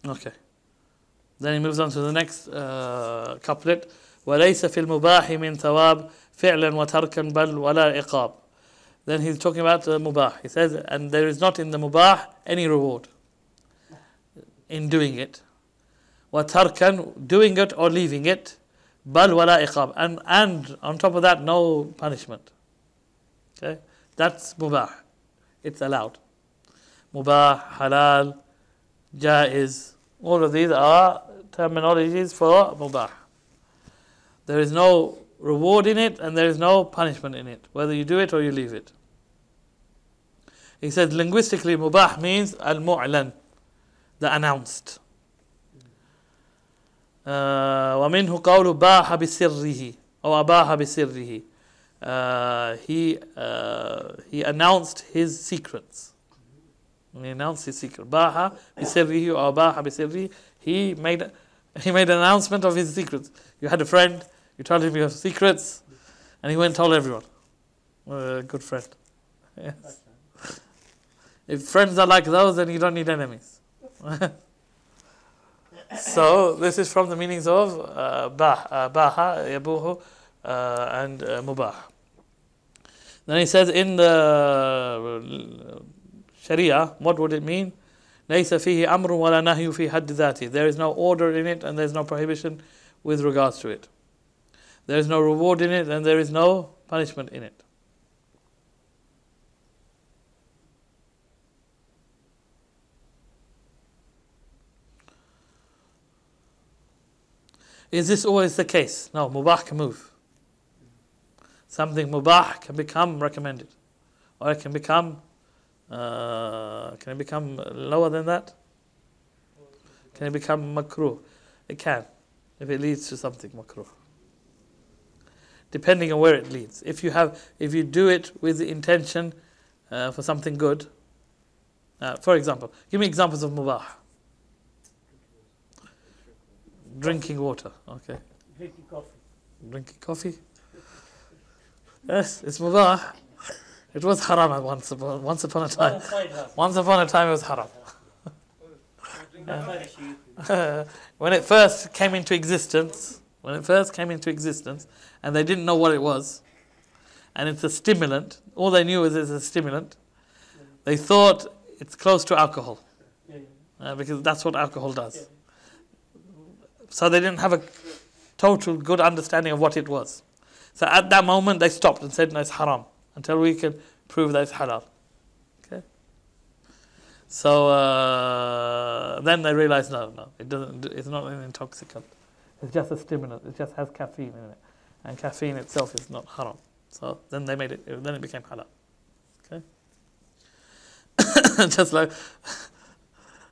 Okay. Then he moves on to the next couplet. وَلَيْسَ فِي الْمُبَاحِ مِنْ ثَوَابٍ فِعْلًا وَتَرْكًا بَلْ وَلَا إِقَابٍ. Then he's talking about the mubah. He says, and there is not in the mubah any reward in doing it. وَتَرْكًا, doing it or leaving it. بَلْ وَلَا إِقَابٍ. And on top of that, no punishment. Okay? That's mubah. It's allowed. Mubah, halal, jaiz. All of these are terminologies for mubah. There is no reward in it and there is no punishment in it, whether you do it or you leave it. He said linguistically mubah means al-mu'lan, the announced. وَمِنْهُ قَوْلُ بَاحَ بِسِرِّهِ أو أَبَاحَ بِسِرِّهِ. He announced his secrets. He announced his secret. Baha bisirrihi or baha bisirrihi. He made an announcement of his secrets. You had a friend, you told him you have secrets, and he went and told everyone. Good friend. Yes. If friends are like those, then you don't need enemies. So this is from the meanings of baha, yabuhu, and mubah. Then he says in the Sharia, what would it mean? لَيْسَ فِيهِ أَمْرٌ وَلَا نَهْيُ فِي حَدِّ ذَاتِهِ. There is no order in it and there is no prohibition with regards to it. There is no reward in it and there is no punishment in it. Is this always the case? No, mubah can move. Something mubah can become recommended. Or it can become lower than that? Can it become makruh? It can, if it leads to something makruh. Depending on where it leads. If you do it with the intention for something good, for example, give me examples of mubah. Drinking water, okay. Drinking coffee. Drinking coffee? Yes, it's mubah. It was haram once upon a time. Once upon a time it was haram. When it first came into existence, and they didn't know what it was, and it's a stimulant, all they knew was it's a stimulant, they thought it's close to alcohol, because that's what alcohol does. So they didn't have a total good understanding of what it was. So at that moment they stopped and said, no, it's haram, until we can prove that it's halal. Okay. So then they realized, no, it doesn't. It's not an intoxicant. It's just a stimulant. It just has caffeine in it, and caffeine itself is not haram. So then they made it. Then it became halal. Okay. Just like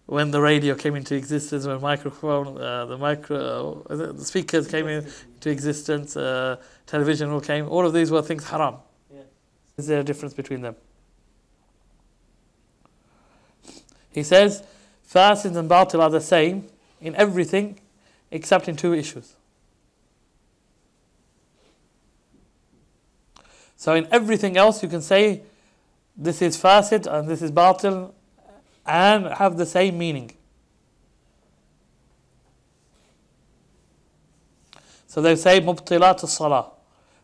when the radio came into existence, when the speakers came into existence, television all came. All of these were things haram. Yeah. Is there a difference between them? He says, fasid and batil are the same in everything except in two issues. So in everything else you can say this is fasid and this is batil and have the same meaning. So they say mubtilat as-salah,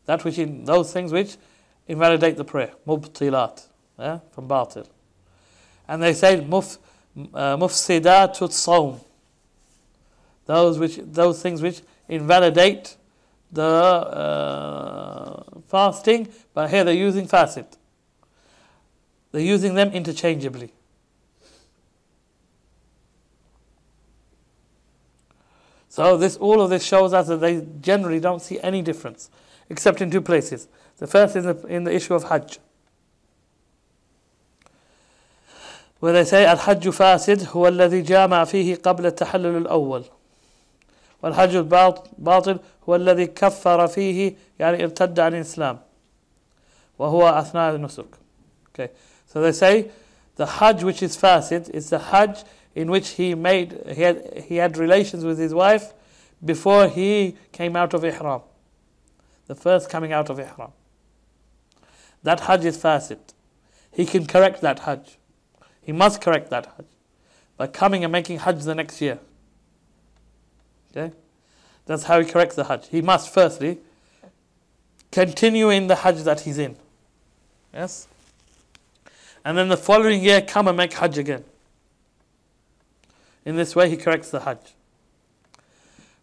those things which invalidate the prayer, mubtilat, from batil. And they say mufsidat as-sawm, those things which invalidate the fasting, but here they're using fasid. They're using them interchangeably. So all of this shows us that they generally don't see any difference, except in two places. The first is in the issue of Hajj, where they say الحج فاسد هو الذي جامع فيه قبل التحلل الأول والحج الباطل هو الذي كفر فيه يعني ارتد عن الإسلام وهو أثناء النسك. Okay, so they say the Hajj which is fasid is the Hajj in which he had relations with his wife before he came out of Ihram. The first coming out of Ihram. That Hajj is fasid. He can correct that Hajj. He must correct that Hajj by coming and making Hajj the next year. Okay? That's how he corrects the Hajj. He must firstly continue in the Hajj that he's in. Yes? And then the following year come and make Hajj again. In this way he corrects the Hajj.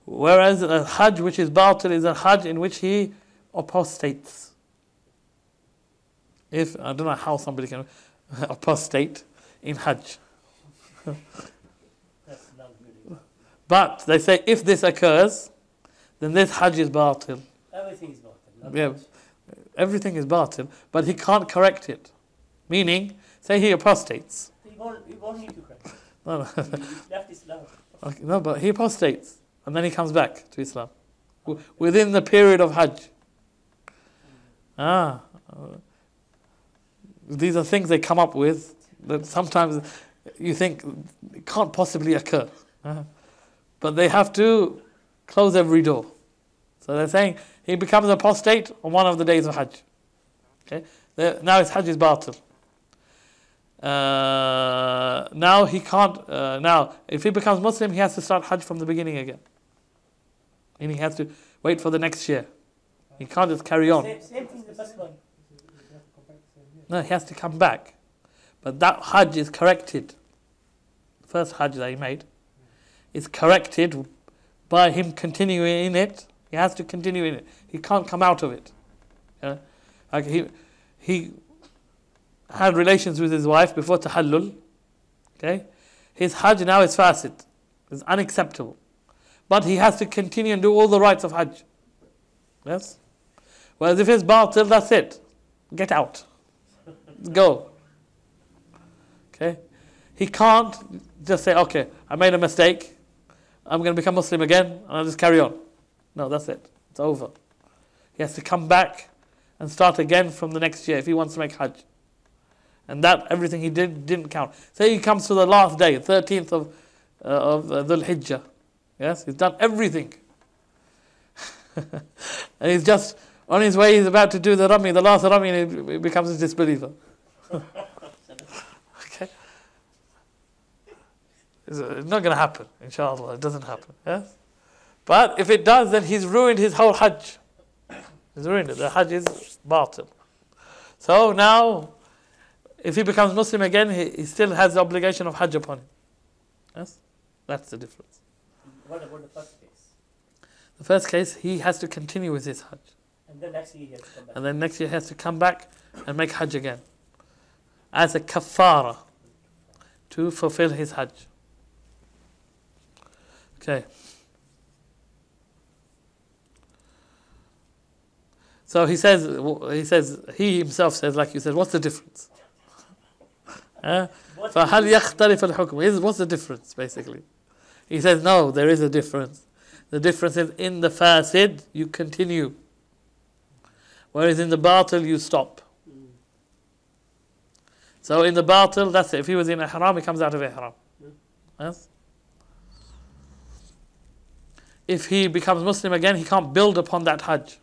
Whereas a Hajj which is batil is a Hajj in which he apostates. I don't know how somebody can apostate in Hajj. But they say if this occurs, then this Hajj is batil. Everything is batil. Yeah, everything is batil, but he can't correct it. Meaning, say he apostates. He won't need to correct it. No. He left Islam. Okay, no, but he apostates and then he comes back to Islam within the period of Hajj. These are things they come up with that sometimes you think it can't possibly occur. But they have to close every door. So they're saying he becomes apostate on one of the days of Hajj. Okay, now his Hajj is batil. Now he can't. Now, if he becomes Muslim, he has to start Hajj from the beginning again. And he has to wait for the next year. He can't just carry on. Same thing the first one. No, he has to come back. But that Hajj is corrected. The first Hajj that he made is corrected by him continuing in it. He has to continue in it. He can't come out of it. Like he had relations with his wife before tahallul. Okay, his Hajj now is fasid. It's unacceptable. but he has to continue and do all the rites of Hajj. Yes? Whereas if it's batil, that's it. Get out. Go. Okay? He can't just say, okay, I made a mistake. I'm going to become Muslim again, and I'll just carry on. No, that's it. It's over. He has to come back and start again from the next year if he wants to make Hajj. And that, everything he did, didn't count. Say he comes to the last day, 13th of Dhul Hijjah. Yes, he's done everything. And he's just, on his way, he's about to do the Rami, the last Rami, and he becomes a disbeliever. Okay? It's not going to happen, inshallah. It doesn't happen. Yes? But if it does, then he's ruined his whole Hajj. He's ruined it. The Hajj is batil. So now, if he becomes Muslim again, he still has the obligation of Hajj upon him. Yes? That's the difference. What about the first case? The first case, he has to continue with his Hajj. And then next year he has to come back. And then next year he has to come back and make Hajj again. As a kafara to fulfill his Hajj. Okay. So he himself says, like you said, what's the difference? فَهَلْ يَخْتَلِفَ الْحُكْمِ? What's the difference, basically? He says, no, there is a difference. The difference is in the fasid, you continue. Whereas in the batil, you stop. So in the batil, that's it. If he was in ihram, he comes out of ihram. Yes? If he becomes Muslim again, he can't build upon that Hajj.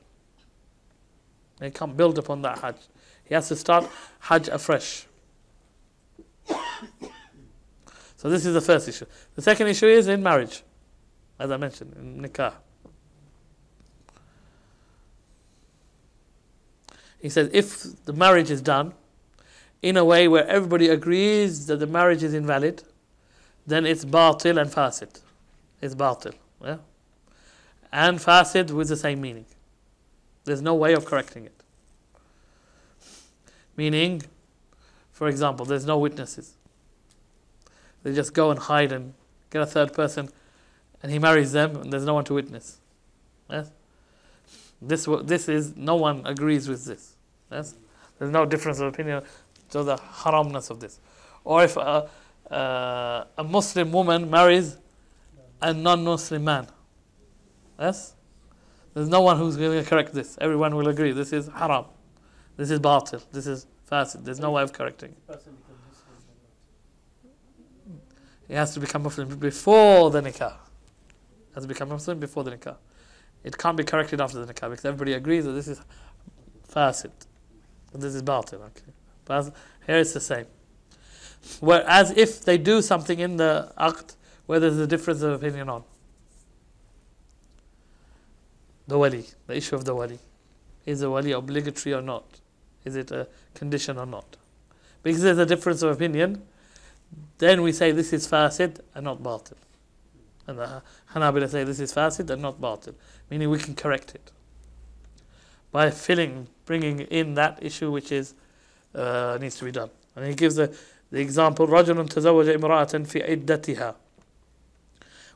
He can't build upon that Hajj. He has to start Hajj afresh. So this is the first issue. The second issue is in marriage, as I mentioned, in nikah. He says if the marriage is done in a way where everybody agrees that the marriage is invalid, then it's batil and fasid. It's batil. Yeah? And fasid with the same meaning. There's no way of correcting it. Meaning, for example, there's no witnesses. They just go and hide and get a third person, and he marries them, and there's no one to witness. Yes? This is, no one agrees with this. Yes? There's no difference of opinion to the haramness of this. Or if a Muslim woman marries a non-Muslim man. Yes? There's no one who's going to correct this. Everyone will agree. This is haram. This is batil. This is fasid. There's no way of correcting it. He has to become Muslim before the nikah. Has to become Muslim before the nikah. It can't be corrected after the nikah because everybody agrees that this is fasid. This is batil. Okay. But here it's the same. Whereas if they do something in the aqd where there's a difference of opinion on the wali, the issue of the wali. Is the wali obligatory or not? Is it a condition or not? Because there's a difference of opinion, then we say this is fasid and not batil. And the Hanabila say this is fasid and not batil. Meaning we can correct it. By bringing in that issue which is needs to be done. And he gives the example, رَجُلٌ تَزَوَّجَ إِمْرَأَةً فِي عِدَّتِهَا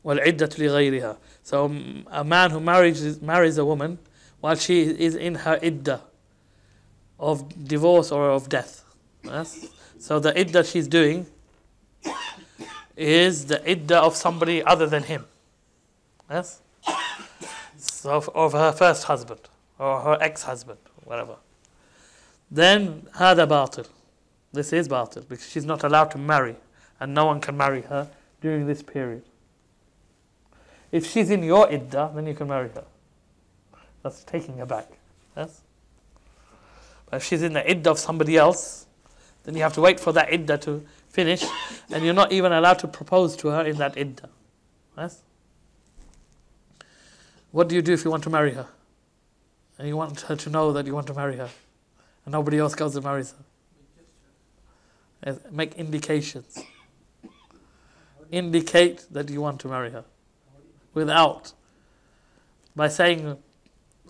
وَالْعِدَّةُ لِغَيْرِهَا. So a man who marries a woman while she is in her iddah of divorce or of death. Yes? So the iddah she's doing is the iddah of somebody other than him. Yes? So of her first husband or her ex-husband, whatever. Then هذا باطل. This is batil because she's not allowed to marry and no one can marry her during this period. If she's in your iddah, then you can marry her. That's taking her back. Yes? But if she's in the iddah of somebody else, then you have to wait for that iddah to finish, and you're not even allowed to propose to her in that iddah. Yes? What do you do if you want to marry her? And you want her to know that you want to marry her, and nobody else goes and marries her? Yes, make indications. Indicate that you want to marry her. By saying,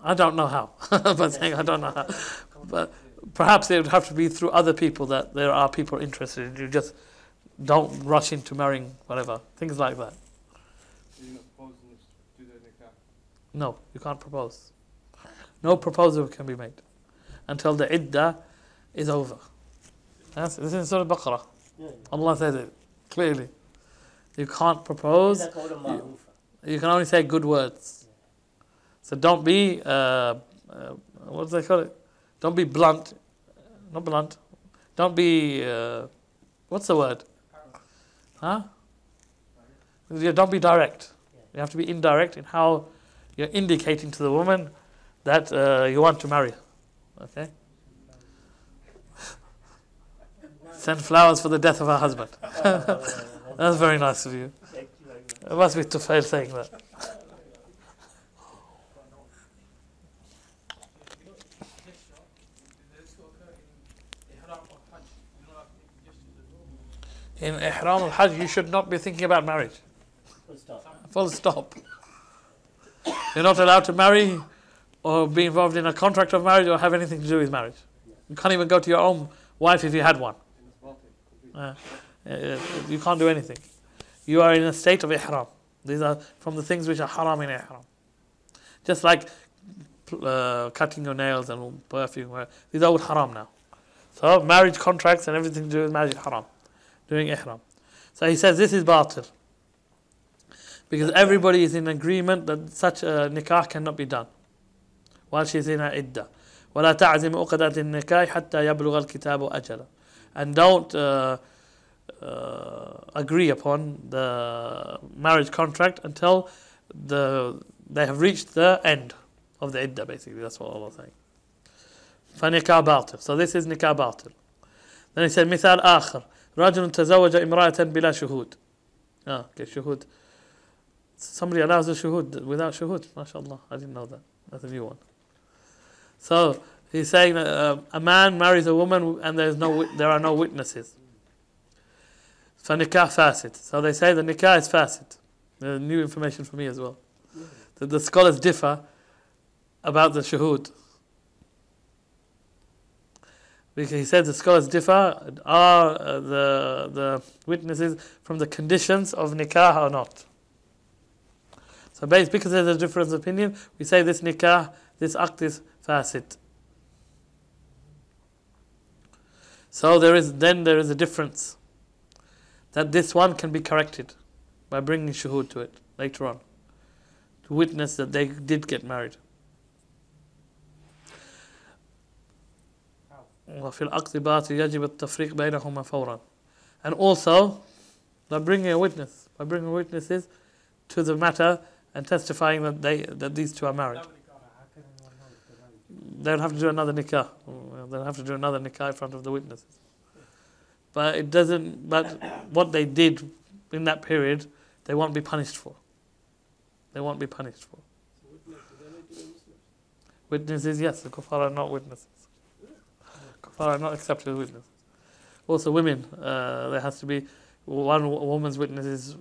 I don't know how. By saying, I don't know how. But perhaps it would have to be through other people that there are people interested in you. Just don't rush into marrying whatever. Things like that. So you're not proposing to No, you can't propose. No proposal can be made until the iddah is over. Yes, this is Surah Baqarah. Allah says it clearly. You can't propose. You can only say good words. So don't be, what do they call it? Don't be blunt. Not blunt. Don't be, what's the word? Huh? Yeah, don't be direct. You have to be indirect in how you're indicating to the woman that you want to marry her. Okay? Send flowers for the death of her husband. That's very nice of you. It must be Tufail saying that. In Ihram al-Hajj, you should not be thinking about marriage. Full stop. You're not allowed to marry or be involved in a contract of marriage or have anything to do with marriage. You can't even go to your own wife if you had one. You can't do anything. You are in a state of Ihram. These are from the things which are haram in Ihram. Just like cutting your nails and perfume. These are all haram now. So marriage contracts and everything to do with marriage is haram. Doing Ihram. So he says this is batil. Because everybody is in agreement that such a nikah cannot be done while she's in her iddah. وَلَا تَعْزِمُ أُقْدَةِ النِّكَاحِ حَتَّى يَبْلُغَ الْكِتَابُ أَجَلًا. And don't agree upon the marriage contract until they have reached the end of the iddah, basically. That's what Allah is saying. فَنِكَاح بَاطِل. So this is nikah batil. Then he said, مثال آخر. رجل تزوج امرأة بلا شهود. Okay, shuhud. Somebody allows a shuhud without shuhud. MashaAllah, I didn't know that. That's a new one. So he's saying that a man marries a woman and there are no witnesses. فَنِكَاح فَاسِد. So they say the nikah is fasid. There's new information for me as well. That the scholars differ about the shuhud. Because he said the scholars differ, are the witnesses from the conditions of nikah or not. So because there's a difference of opinion, we say this nikah, this aqd is fasid. So there is a difference. That this one can be corrected by bringing shuhud to it later on. To witness that they did get married. وفي العقد يجب التفريق بينهما فورا. And also by bringing witnesses to the matter and testifying that these two are married. They'll have to do another nikah. They'll have to do another nikah in front of the witnesses. But what they did in that period, they won't be punished for. Witnesses, yes, the kuffar are not witnesses. Are not accepted as witnesses. Also, women, there has to be one woman's witnesses.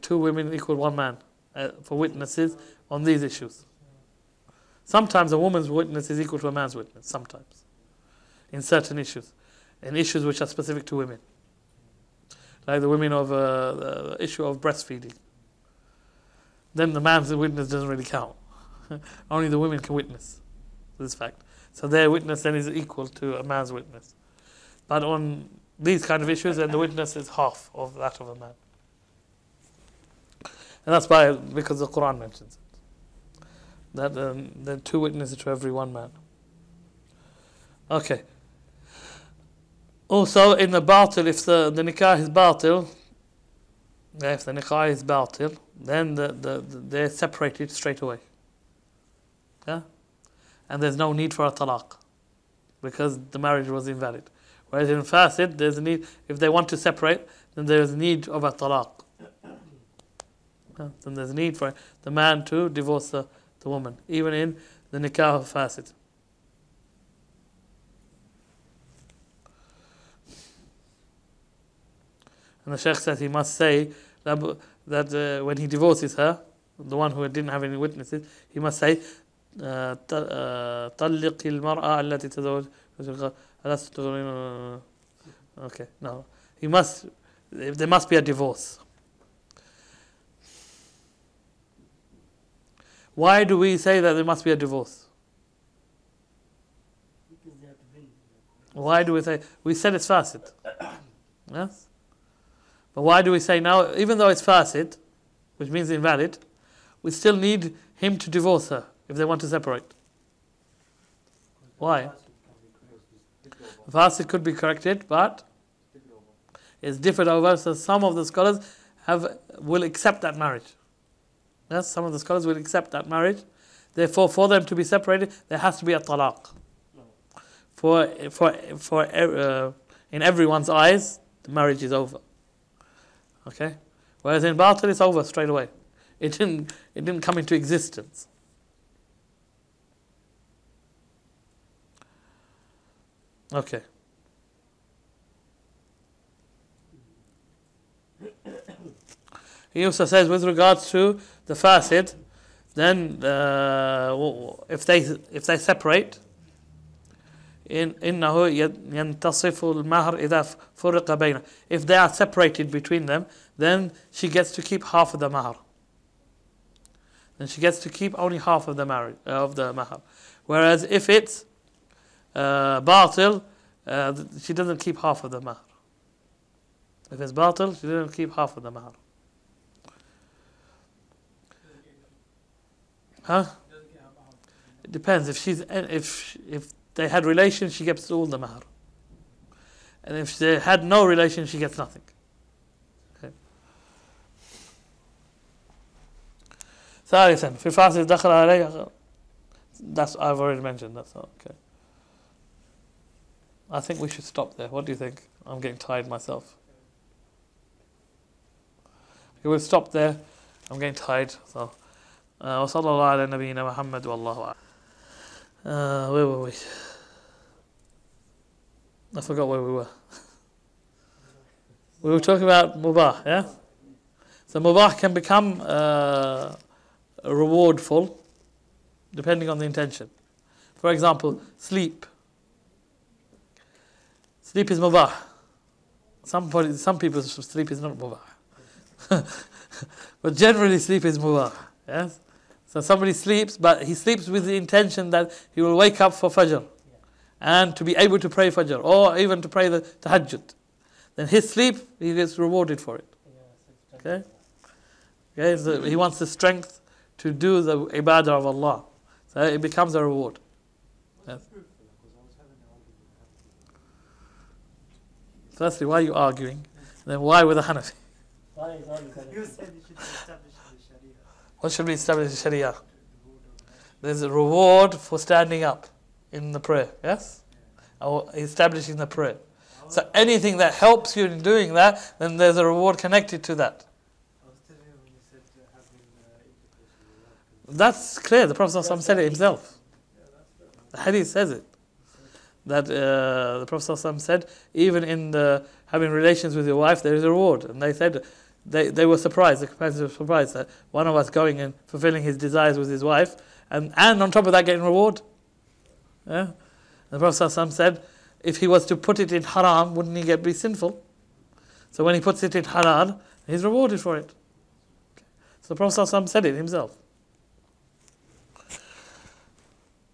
Two women equal one man for witnesses on these issues. Sometimes a woman's witness is equal to a man's witness. Sometimes, in certain issues, in issues which are specific to women, like the women of the issue of breastfeeding. Then the man's witness doesn't really count. Only the women can witness this fact. So their witness then is equal to a man's witness. But on these kind of issues, then the witness is half of that of a man. And that's because the Quran mentions it. That there are two witnesses to every one man. Okay. Also in the batil, if the nikah is batil, then they're separated straight away. Yeah? And there's no need for a talaq because the marriage was invalid. Whereas in fasid, there's a need, if they want to separate, then there's a need of a talaq. Then there's a need for the man to divorce the woman, even in the nikah of fasid. And the Shaykh says he must say that when he divorces her, the one who didn't have any witnesses, he must say, طلق المرأة التي تزوج. Okay, no. There must be a divorce. Why do we say that there must be a divorce? Because they have to bring. Why do we say? We said it's fasid. Yes? But why do we say now, even though it's fasid, which means invalid, we still need him to divorce her if they want to separate? Why? Fasid could be corrected, but it's differed over. So some of the scholars will accept that marriage. Yes, some of the scholars will accept that marriage. Therefore, for them to be separated, there has to be a talaq. In everyone's eyes, the marriage is over. Okay, whereas in batil it's over straight away. It didn't come into existence. Okay. He also says with regards to the fasid, then if they separate, إنه ينتصف المهر إذا فرق بينه. If they are separated between them, then she gets to keep half of the mahar. Then she gets to keep only half of the mahar. Whereas if it's batil, she doesn't keep half of the mahar. If it's batil, she doesn't keep half of the mahar. Huh? It depends. If they had relations, she gets all the mahar. And if they had no relation, she gets nothing. Okay. ثالثا في الفاسد دخل عليه. That's I've already mentioned. That's all. Okay. I think we should stop there. What do you think? I'm getting tired myself. Okay, we'll stop there. I'm getting tired. So, وصلى الله على نبينا محمد والله أعلم. Where were we? I forgot where we were. We were talking about mubah, yeah? So mubah can become rewardful depending on the intention. For example, sleep. Sleep is mubah. Some people's sleep is not mubah. But generally sleep is mubah, yes? So somebody sleeps, but he sleeps with the intention that he will wake up for Fajr and to be able to pray Fajr or even to pray the Tahajjud. Then his sleep, he gets rewarded for it. Okay? Okay, so he wants the strength to do the ibadah of Allah. So it becomes a reward. Yes. Firstly, why are you arguing? Then why with a Hanafi? Why is all You said it should be established in the Sharia. What should be established in Sharia? There's a reward for standing up in the prayer, yes? Or establishing the prayer. So anything that helps you in doing that, then there's a reward connected to that. I was telling you when you said having intercourse with your wife. That's clear. The Prophet ﷺ said it himself. The hadith says it. That the Prophet ﷺ said, even in the having relations with your wife, there is a reward. And they said, they were surprised, the companions were surprised that one of us going and fulfilling his desires with his wife, and on top of that getting reward. Yeah? The Prophet ﷺ said, if he was to put it in haram, wouldn't he be sinful? So when he puts it in halal, he's rewarded for it. Okay. So the Prophet ﷺ said it himself.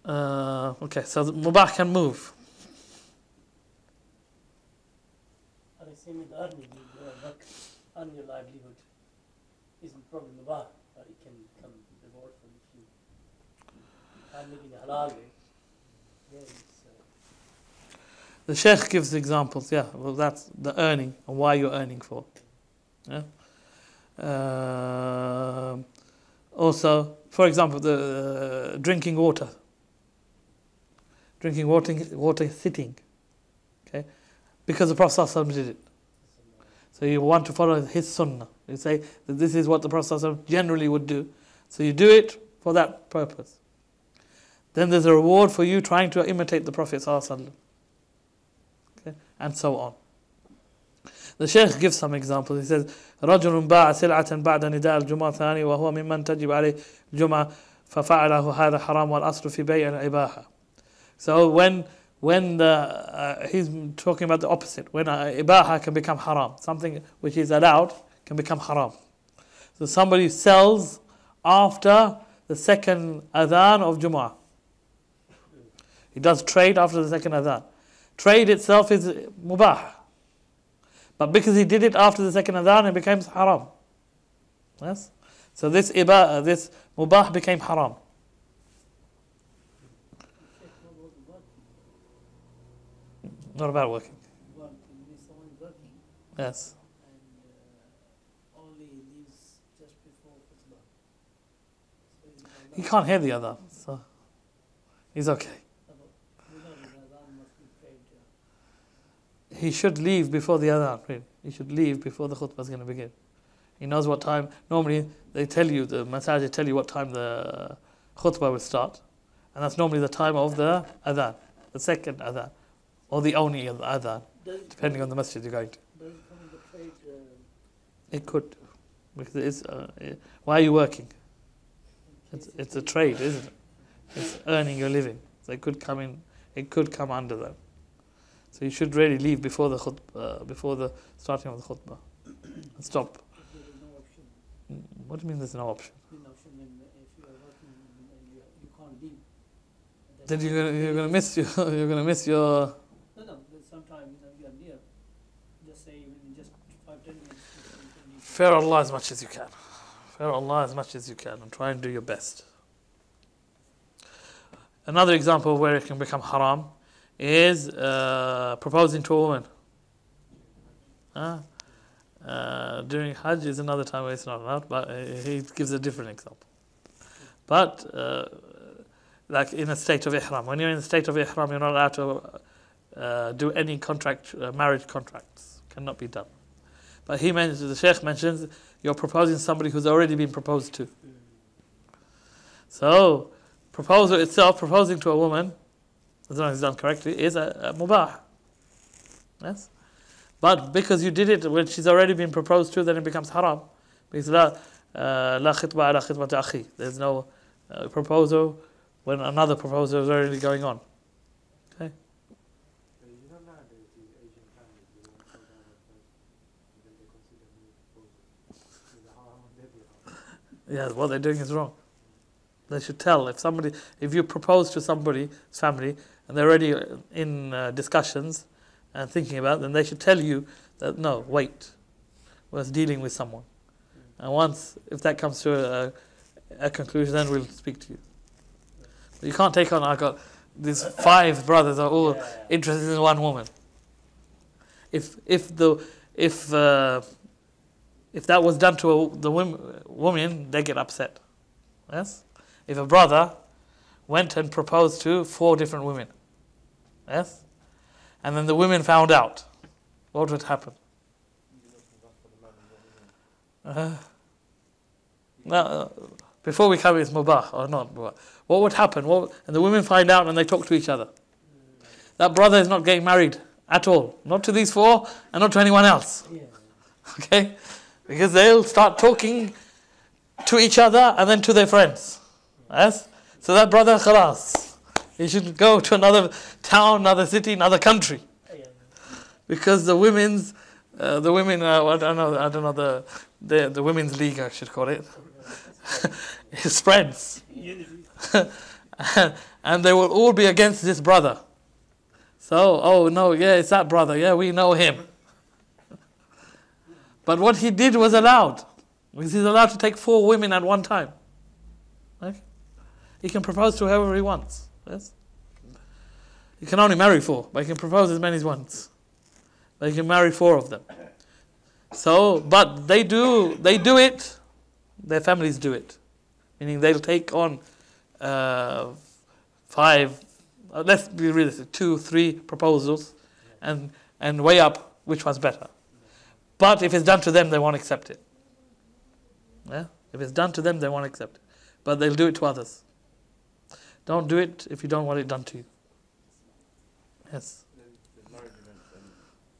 Okay, so the mubah can move. Are they saying with earning, work, earn your livelihood isn't probably mubah, but it can become rewardful if you can't make it halal way. Yeah, it's, The Shaykh gives examples, yeah, well that's the earning and why you're earning for. Yeah. Also, for example, the drinking water. Drinking water sitting. Okay? Because the Prophet ﷺ did it. So you want to follow his sunnah. You say that this is what the Prophet ﷺ generally would do. So you do it for that purpose. Then there's a reward for you trying to imitate the Prophet ﷺ. Okay? And so on. The Shaykh gives some examples. He says, رجل باع سلعة بعد نداء الجمعة الثاني وهو ممن تجب عليه الجمعة ففعله هذا حرام والأصل في بيع الإباحة. So when he's talking about the opposite, when ibaha can become haram, something which is allowed can become haram. So somebody sells after the second adhan of Jumu'ah. He does trade after the second adhan. Trade itself is mubah. But because he did it after the second adhan, it becomes haram. Yes? So this mubah became haram. Not about working. Yes. And only leaves just before khutbah. So He can't hear the adhan, so he's okay. He should leave before the adhan. Really. He should leave before the khutbah is going to begin. He knows what time. Normally, they tell you, the masajid tell you what time the khutbah will start. And that's normally the time of the adhan, the second adhan, or the only adhan, depending on the masjid you're going to. Does it come in the trade? It could. Because why are you working? It's a trade, isn't it? It's earning your living. So it could come under that. So you should really leave before the before the starting of the khutbah. And stop. There is no option. What do you mean there's no option? There's no option when if you are working and you can't leave. Then you're gonna miss you're gonna miss your. No. Sometimes you are near. Just say even just 5-10 minutes. Fear Allah as much as you can. Fear Allah as much as you can, and try and do your best. Another example where it can become haram is proposing to a woman. During Hajj is another time where it's not allowed, but he gives a different example. But like in a state of ihram, when you're in the state of ihram, you're not allowed to do any marriage contracts. Cannot be done. But the Shaykh mentions you're proposing to somebody who's already been proposed to. So proposal itself, proposing to a woman, as long as it's done correctly, is a mubah. Yes? But because you did it when she's already been proposed to, then it becomes haram. Because la khitba ala khitbati akhi. There's no proposal when another proposal is already going on. Okay? You know nowadays these Asian families, they won't tell the other person, and then they consider new proposal. Is it haram or dead, haram? Yeah, what they're doing is wrong. They should tell if you propose to somebody's family and they're already in discussions and thinking about it, then they should tell you that no, wait, we're dealing with someone. And if that comes to a conclusion, then we'll speak to you. But you can't take on, I got these 5 brothers are all interested in one woman. If that was done to the woman, they get upset. Yes? If a brother went and proposed to 4 different women, yes, and then the women found out, what would happen? Now, before we come, it's mubah or not mubah. What would happen? And the women find out and they talk to each other. That brother is not getting married at all, not to these 4 and not to anyone else. Okay, because they'll start talking to each other and then to their friends. Yes? So that brother, khalas, he should go to another town, another city, another country. Because the women, I don't know, the women's league, I should call it, it spreads. And they will all be against this brother. So, oh no, yeah, it's that brother, yeah, we know him. But what he did was allowed. Because he's allowed to take 4 women at one time. Okay? He can propose to whoever he wants. Yes? He can only marry 4, but he can propose as many as wants. But he can marry 4 of them. So, but they do it, their families do it. Meaning they'll take on 5, let's be realistic, 2, 3 proposals and weigh up which one's better. But if it's done to them, they won't accept it. Yeah? If it's done to them, they won't accept it. But they'll do it to others. Don't do it if you don't want it done to you. Yes. There's marriage events and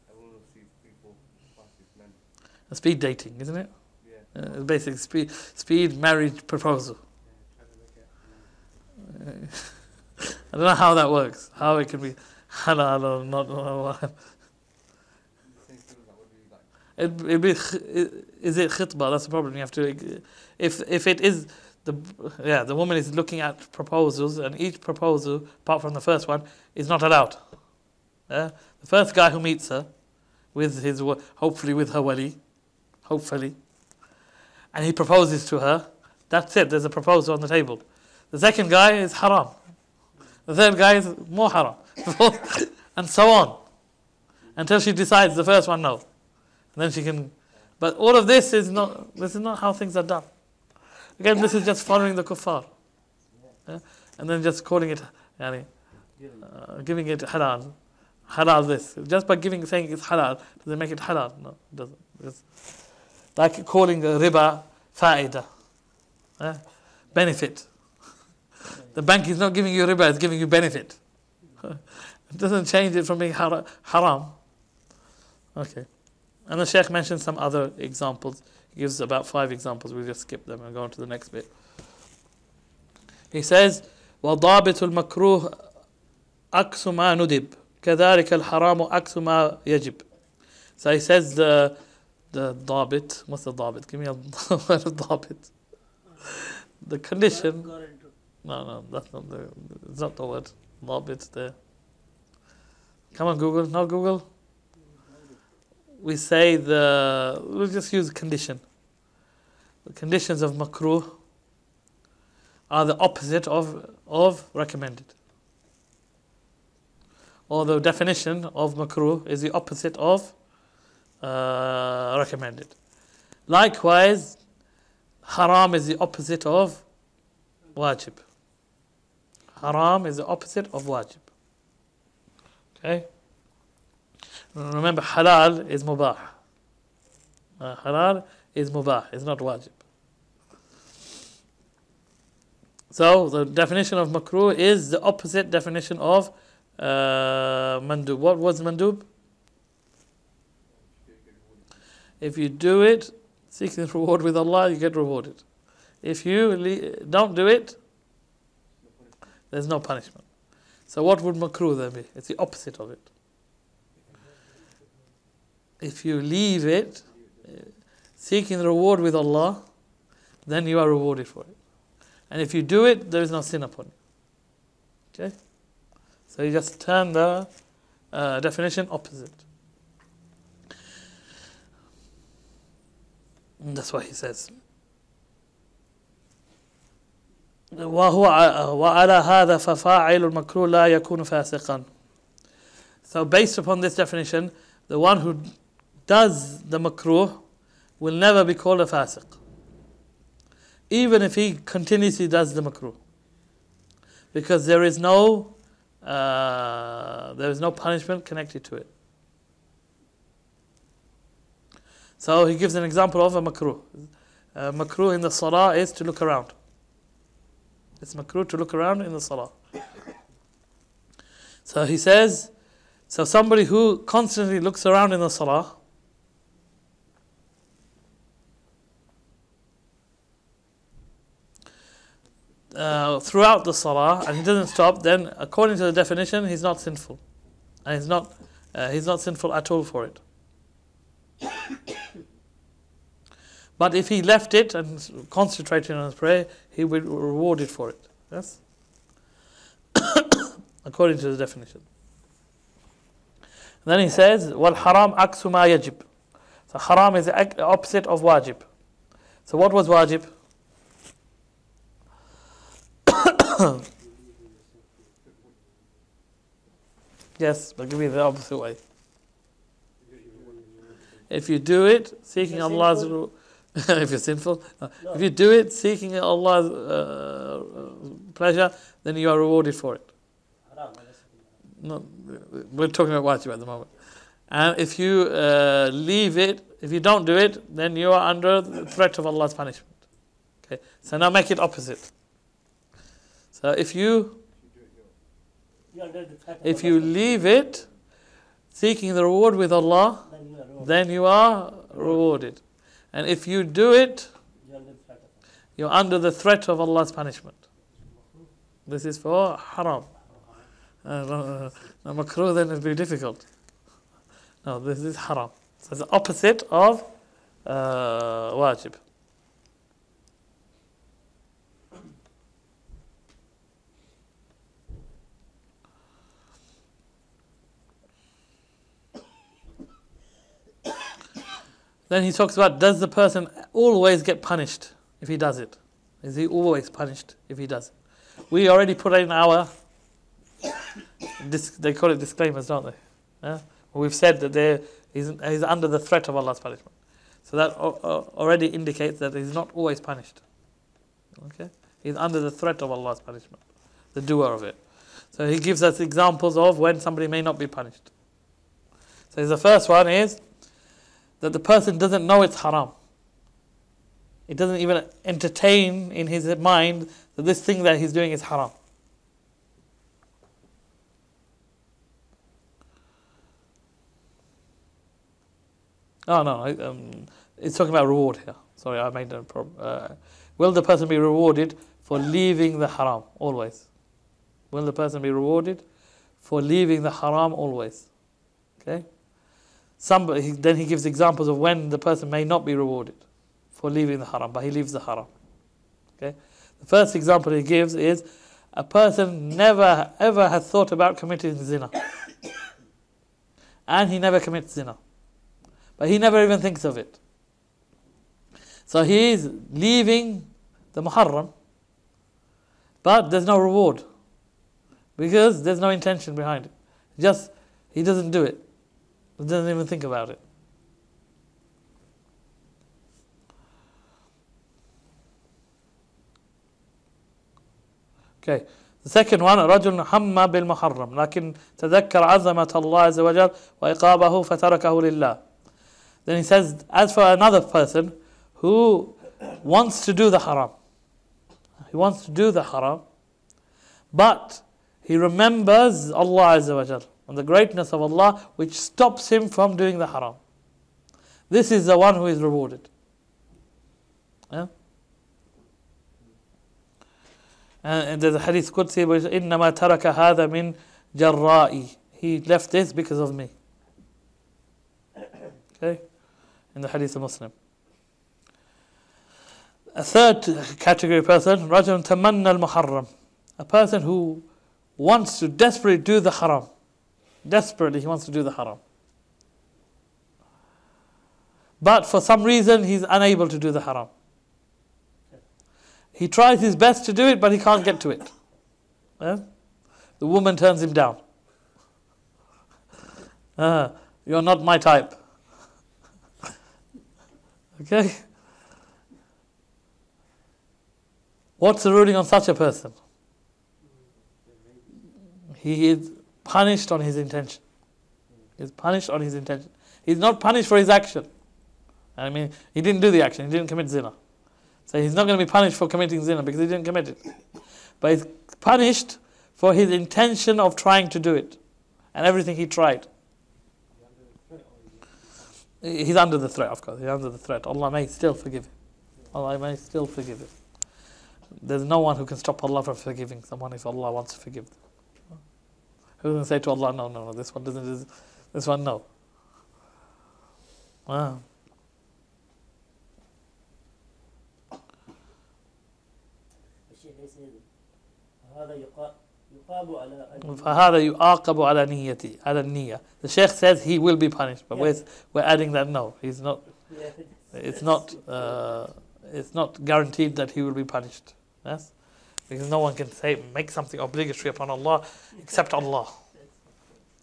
I will see people pass these men. Speed dating, isn't it? Yeah. It's basically speed marriage proposal. I don't know how that works. How it can be halal or not. It'd be, is it khitbah? That's the problem. You have to, if it is the woman is looking at proposals, and each proposal, apart from the first one, is not allowed. The first guy who meets her, hopefully with her wali, hopefully, and he proposes to her, that's it, there's a proposal on the table. The second guy is haram. The third guy is more haram. And so on. Until she decides the first one no. And then she can... But all of this is not how things are done. Again, this is just following the kuffar. And then just calling it, giving it halal. Halal this. Just by saying it's halal, does it make it halal? No, it doesn't. It's like calling riba faida. Benefit. The bank is not giving you riba, it's giving you benefit. It doesn't change it from being haram. Okay. And the Shaykh mentions some other examples. He gives about 5 examples. We'll just skip them and go on to the next bit. He says, وَضَابِطُ الْمَكْرُوهِ أَكْسُ مَا نُدِبْ كَذَلِكَ الْحَرَامُ أَكْسُ مَا يَجِبْ. So he says the ضابط. What's the ضابط? Give me a word of ضابط. The condition. No, that's not it's not the word. ضابط there. Come on, Google. No, Google. We say we'll just use condition. The conditions of makruh are the opposite of recommended. Or the definition of makruh is the opposite of recommended. Likewise, haram is the opposite of wajib. Haram is the opposite of wajib. Okay? Remember, halal is mubah. Halal is mubah, it's not wajib. So the definition of makruh is the opposite definition of mandub. What was mandub? If you do it, seeking reward with Allah, you get rewarded. If you don't do it, there's no punishment. So what would makruh then be? It's the opposite of it. If you leave it, seeking the reward with Allah, then you are rewarded for it. And if you do it, there is no sin upon you. Okay? So you just turn the definition opposite. And that's what he says. وَعَلَى هَذَا فَفَاعِلُ الْمَكْرُوهِ لَا يَكُونُ فَاسِقًا. So based upon this definition, the one who does the makruh will never be called a fasiq, even if he continuously does the makruh, because there is no punishment connected to it. So he gives an example of a makruh. Makruh in the salah is to look around. It's makruh to look around in the salah. So he says, so somebody who constantly looks around in the salah, throughout the salah, and he doesn't stop, then according to the definition, he's not sinful, and he's not sinful at all for it. But if he left it and concentrated on his prayer, he will be rewarded for it. Yes, according to the definition. Then he says, "Wal haram aksu ma yajib." So haram is the opposite of wajib. So what was wajib? Yes, but give me the opposite way. If you do it seeking Allah's if you're sinful, if you do it seeking Allah's pleasure, then you are rewarded for it. No, we're talking about wajib at the moment. And if you leave it, if you don't do it, then you are under the threat of Allah's punishment. Okay, so now make it opposite. So if you leave it seeking the reward with Allah, then you are rewarded. And if you do it, you're under the threat of Allah's punishment. This is for haram. Makruh, then it'll be difficult. No, this is haram. So it's the opposite of wajib. Then he talks about, does the person always get punished if he does it? Is he always punished if he does it? We already put in our, they call it disclaimers, don't they? Yeah? We've said that he's under the threat of Allah's punishment. So that already indicates that he's not always punished. Okay? He's under the threat of Allah's punishment, the doer of it. So he gives us examples of when somebody may not be punished. So the first one is that the person doesn't know it's haram. It doesn't even entertain in his mind that this thing that he's doing is haram. Oh no, it's talking about reward here. Sorry, I made a problem. Will the person be rewarded for leaving the haram always? Will the person be rewarded for leaving the haram always? Okay. Then he gives examples of when the person may not be rewarded for leaving the haram, but he leaves the haram. Okay. The first example he gives is a person never ever has thought about committing zina, and he never commits zina, but he never even thinks of it. So he is leaving the muharram, but there's no reward because there's no intention behind it. Just he doesn't do it. He doesn't even think about it. Okay. The second one, رجل هم بالمحرم لكن تذكر عظمة الله عز وجل وإقابه فتركه لله. Then he says, as for another person who wants to do the haram, he wants to do the haram, but he remembers Allah Azza wa Jal and the greatness of Allah, which stops him from doing the haram. This is the one who is rewarded. Yeah? And there's a hadith Qudsi which إِنَّمَا تَرَكَ هَذَا مِنْ جَرَّائِي. He left this because of me. Okay? In the hadith of Muslim. A third category person, رَجُلٌ تَمَنَّى الْمُحَرَّمِ. A person who wants to desperately do the haram. Desperately he wants to do the haram. But for some reason he's unable to do the haram. He tries his best to do it, but he can't get to it. Yeah? The woman turns him down. You're not my type. Okay? What's the ruling on such a person? He is punished on his intention. He's punished on his intention. He's not punished for his action. I mean, he didn't do the action. He didn't commit zina. So he's not going to be punished for committing zina because he didn't commit it. But he's punished for his intention of trying to do it. And everything he tried. He's under the threat, of course. He's under the threat. Allah may still forgive him. Allah may still forgive him. There's no one who can stop Allah from forgiving someone if Allah wants to forgive them. Who's going to say to Allah, no, this one doesn't, this one no. Wow. فهذا يعاقب على نيتي على النية. The Shaykh says he will be punished, but we're adding that no, he's not. It's not guaranteed that he will be punished. Yes, because no one can make something obligatory upon Allah except Allah.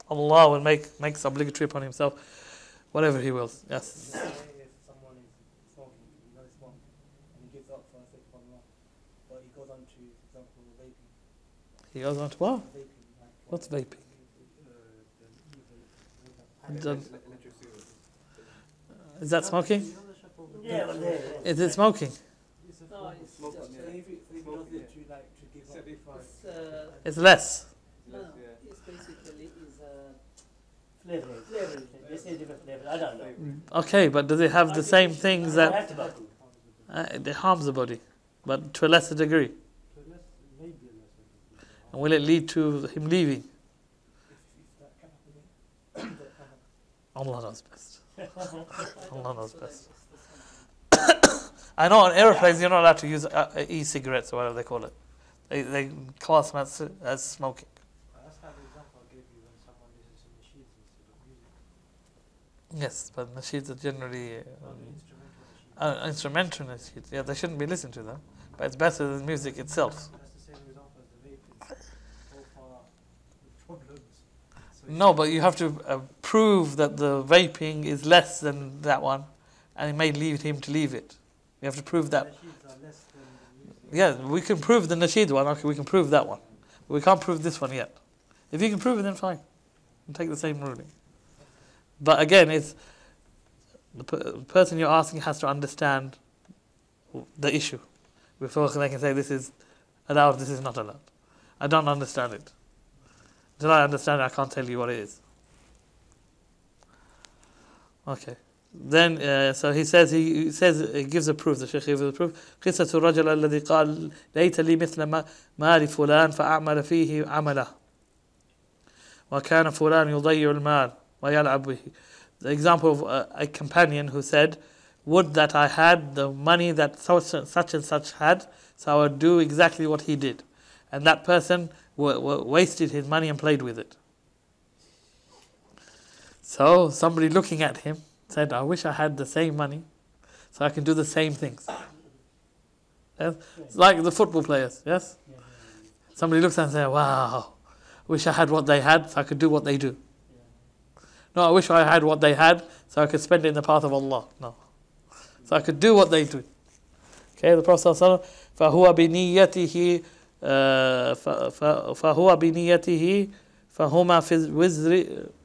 Allah will makes obligatory upon himself whatever He wills. Yes. If someone is smoking, he knows smoke, and he gives up for the sake of Allah, but he goes on to, for example, vaping. He goes on to what? Vaping, like, What's vaping? Is that smoking? Yeah, well, yeah. Is it smoking? No, it's So just, if he does it to like to give up, It's less. no, it's basically Flavor. They say different flavors. I don't know. Okay, but does it have the same things They that have tobacco. it harms the body, but to a lesser degree? maybe a lesser. And will it lead to him leaving? Allah knows best. Allah knows best. I know on aeroplanes you're not allowed to use e-cigarettes or whatever they call it. They class them as smoking. That's how the example I gave you when someone listens to machines instead of Yes, but nasheeds are generally Only instrumental machine. instrumental nasheeds. Yeah, they shouldn't be listened to them. But it's better than music itself. That's the same example as the vape is so far with problems. So No, but you have to prove that the vaping is less than that one, and it may lead him to leave it. You have to prove that. Nasheeds are less than the music. Yeah, we can prove the nasheed one. Okay, we can prove that one. But we can't prove this one yet. If you can prove it, then fine. We'll take the same ruling. But again, it's the person you're asking has to understand the issue before they can say this is allowed, this is not allowed. I don't understand it. Until I understand it, I can't tell you what it is. Okay. Then, so he gives a proof. The Shaykh gives a proof. قصة الرجل الذي قال ليت لي مثل مال فلان فأعمل فيه عمله وكان فلان يضيع المال ويلعب به. The example of a companion who said, would that I had the money that such and such had, so I would do exactly what he did. And that person wasted his money and played with it. So somebody looking at him said, I wish I had the same money so I can do the same things. Yes? It's like the football players, yes? Somebody looks and says, wow, wish I had what they had so I could do what they do. No, I wish I had what they had so I could spend it in the path of Allah. No. So I could do what they do. Okay, the Prophet ﷺ, فَهُوَ بِنِيَّتِهِ فَهُوَ بِنِيَّتِهِ فَهُمَا فِي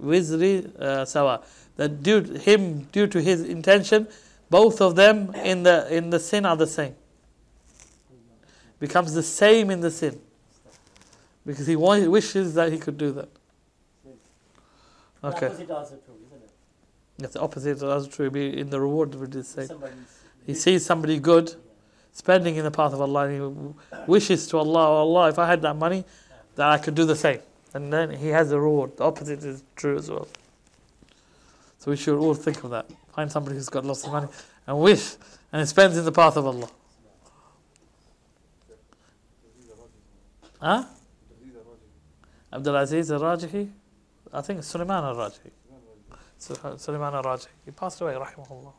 الْوِزْرِ سَوَى. That due to his intention, both of them in the sin are the same. Becomes the same in the sin. Because he wishes that he could do that. Okay. The opposite also true, isn't it? Yes, the opposite is also true. Be in the reward would be the same. He Somebody's sees somebody good, spending in the path of Allah, and he wishes to Allah, oh Allah, if I had that money, that I could do the same. And then he has a reward. The opposite is true as well. So we should all think of that. Find somebody who's got lots of money and wish, and he spends in the path of Allah. Huh? Abdul Aziz Al-Rajihi? I think it's Sulaiman Al-Rajihi. Sulaiman Al-Rajihi. He passed away, rahimahullah.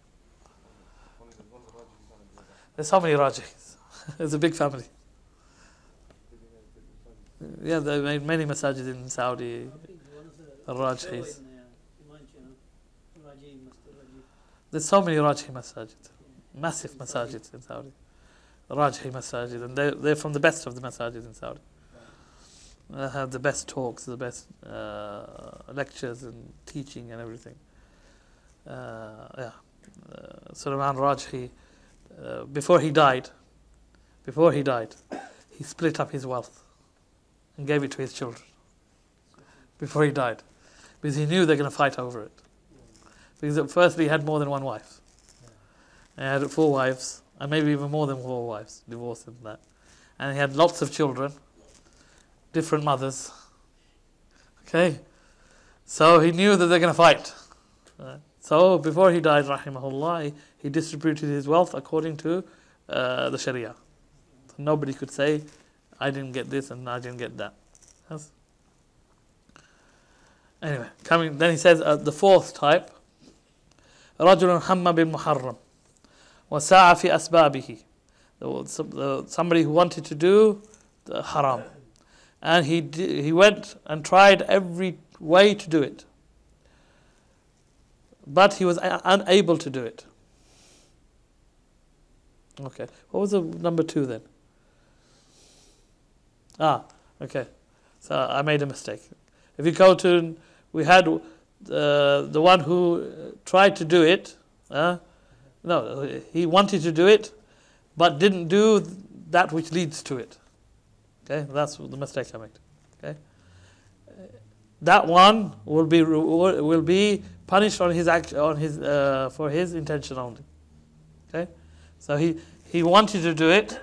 There's so many Rajihis. It's a big family. Yeah, they made many masajid in Saudi. Al-Rajihis. There's so many Rajihi masajid. Massive masajid in Saudi. Rajihi masajid. And they're from the best of the masajid in Saudi. They have the best talks, the best lectures and teaching and everything. Sulaiman Rajhi, before he died, he split up his wealth and gave it to his children. Before he died, because he knew they're going to fight over it. Because firstly, he had more than one wife. And he had 4 wives, and maybe even more than 4 wives, divorced and that. And he had lots of children. Different mothers. Okay? So he knew that they're going to fight. So before he died, rahimahullah, he distributed his wealth according to the Sharia. So nobody could say, I didn't get this and I didn't get that. Yes? Anyway, then he says the 4th type, رَجُلٌ هَمَّ بِالْمُحَرَّمِ وَسَعَ فِي أَسْبَابِهِ. Somebody who wanted to do the haram. And he went and tried every way to do it. But he was unable to do it. Okay. What was the number 2 then? Okay. So I made a mistake. If you go to, we had the one who tried to do it. No, he wanted to do it, but didn't do that which leads to it. Okay, that's the mistake I made. Okay, that one will be punished on his for his intention only. Okay, so he wanted to do it,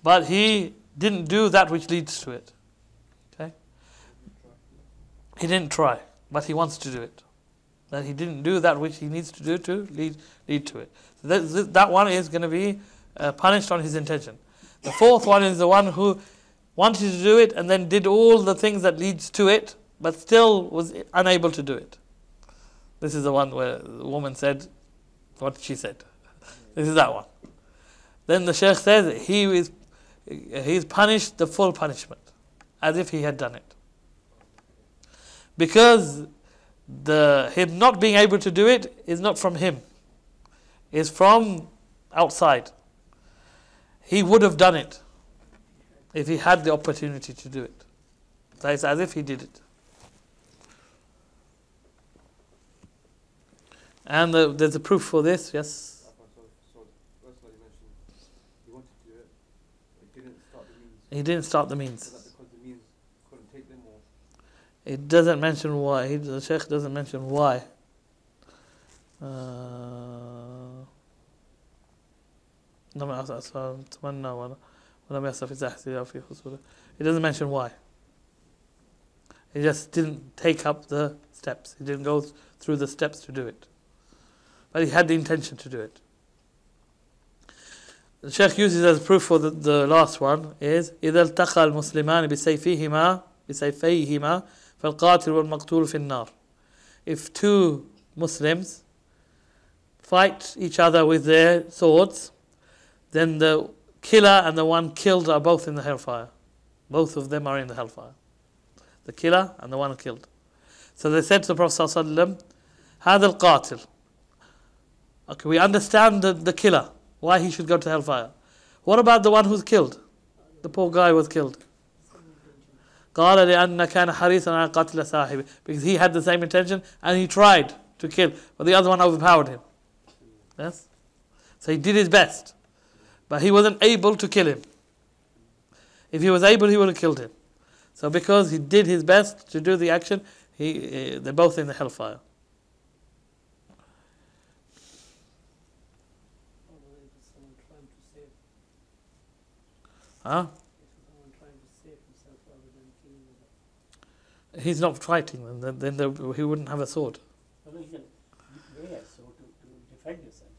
but he didn't do that which leads to it. Okay, he didn't try, but he wants to do it. That he didn't do that which he needs to do to lead to it. So that one is going to be punished on his intention. The 4th one is the one who wanted to do it and then did all the things that leads to it, but still was unable to do it. This is the one where the woman said what she said. This is that one. Then the Shaykh says he's punished the full punishment, as if he had done it. Because him not being able to do it is not from him. It's from outside. He would have done it if he had the opportunity to do it. So it's as if he did it. And there's a proof for this, yes? So first of all, you mentioned he wanted to do it, but he didn't start the means. He didn't start the Was means. that because the means couldn't take them, or? It doesn't mention why. The Shaykh doesn't mention why. It doesn't mention why. He just didn't take up the steps. He didn't go through the steps to do it. But he had the intention to do it. The Shaykh uses as proof for the last one is إِذَا الْتَقَى الْمُسْلِمَانِ بِسَيْفَيْهِمَا فَالْقَاتِلُ وَالْمَقْتُولُ فِي النَّارِ. If two Muslims fight each other with their swords, then the killer and the one killed are both in the hellfire. Both of them are in the hellfire. The killer and the one killed. So they said to the Prophet ﷺ, هذا القاتل. Okay, we understand the killer, why he should go to hellfire. What about the one who's killed? The poor guy was killed. قال لأن كان حريصا على قتل صاحبه. Because he had the same intention and he tried to kill, but the other one overpowered him. Yes? So he did his best, but he wasn't able to kill him. If he was able, he would have killed him. So because he did his best to do the action, they're both in the hellfire. Huh? He's not fighting them, then he wouldn't have a sword. No, you can wear a sword to defend yourself.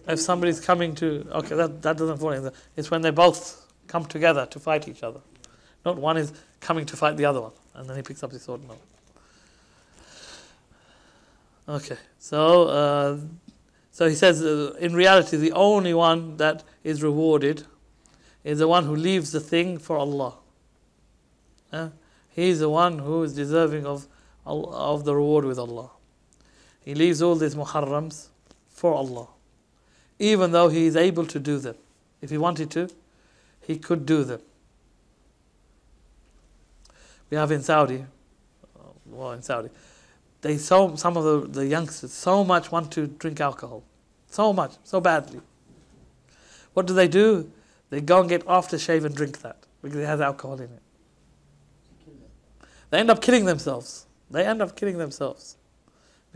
If somebody's coming to, okay, that doesn't fall in. It's when they both come together to fight each other. Not one is coming to fight the other one, and then he picks up his sword. No. Okay, so he says, in reality, the only one that is rewarded is the one who leaves the thing for Allah. He's the one who is deserving of the reward with Allah. He leaves all these muharrams for Allah, even though he is able to do them. If he wanted to, he could do them. We have in Saudi, some of the youngsters so much want to drink alcohol, so much, so badly. What do? They go and get aftershave and drink that because it has alcohol in it. They end up killing themselves. Because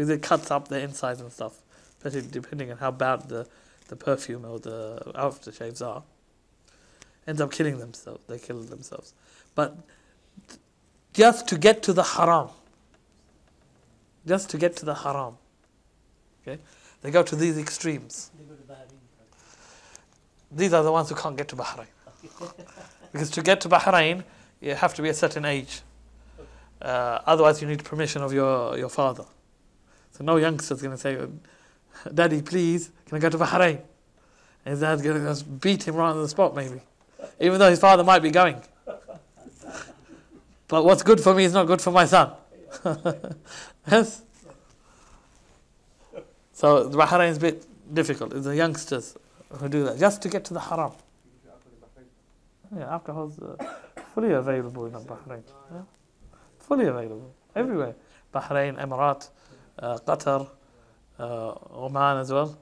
it cuts up their insides and stuff, especially depending on how bad the perfume or the aftershaves are. Ends up killing themselves. They kill themselves. But just to get to the haram. Okay? They go to these extremes. They go to Bahrain. These are the ones who can't get to Bahrain. Because to get to Bahrain, you have to be a certain age. Otherwise, you need permission of your father. So no youngster's going to say, Daddy, please, can I go to Bahrain? And his dad's going to beat him right on the spot, maybe. Even though his father might be going. But what's good for me is not good for my son. Yes? So Bahrain is a bit difficult. It's the youngsters who do that, just to get to the haram. Yeah, alcohol's fully available in Bahrain. Yeah? Fully available. Everywhere. Bahrain, Emirat, Qatar, Oman as well.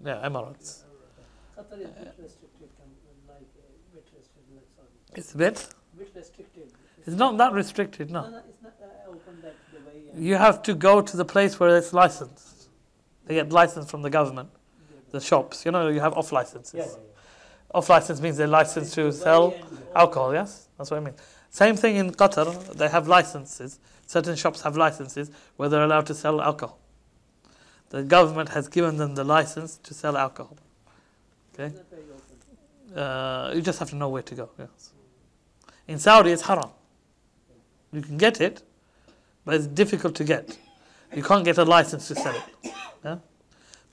Emirates. Qatar is a bit restricted, like bit restricted like Saudi. It's a bit Restricted. It's not that restricted, no. No, it's not open that the way. You have to go to the place where it's licensed. They get license from the government, the shops. You have off licenses. Yeah. Off license means they're licensed to sell alcohol, yes? That's what I mean. Same thing in Qatar, they have licenses. Certain shops have licenses where they're allowed to sell alcohol. The government has given them the license to sell alcohol. Okay? It's not very open. You just have to know where to go, yes. In Saudi, it's haram. You can get it, but it's difficult to get. You can't get a license to sell it. Yeah?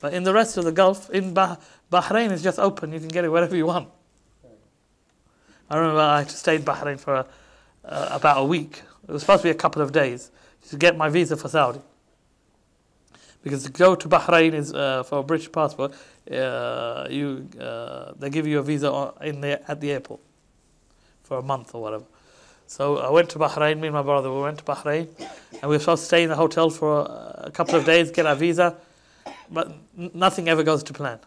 But in the rest of the Gulf, in Bahrain, it's just open. You can get it wherever you want. I remember I had to stay in Bahrain for about a week. It was supposed to be a couple of days to get my visa for Saudi. Because to go to Bahrain is for a British passport. They give you a visa at the airport for a month or whatever. So I went to Bahrain. Me and my brother, we went to Bahrain, and we were supposed to stay in the hotel for a couple of days, get our visa, but nothing ever goes to plan.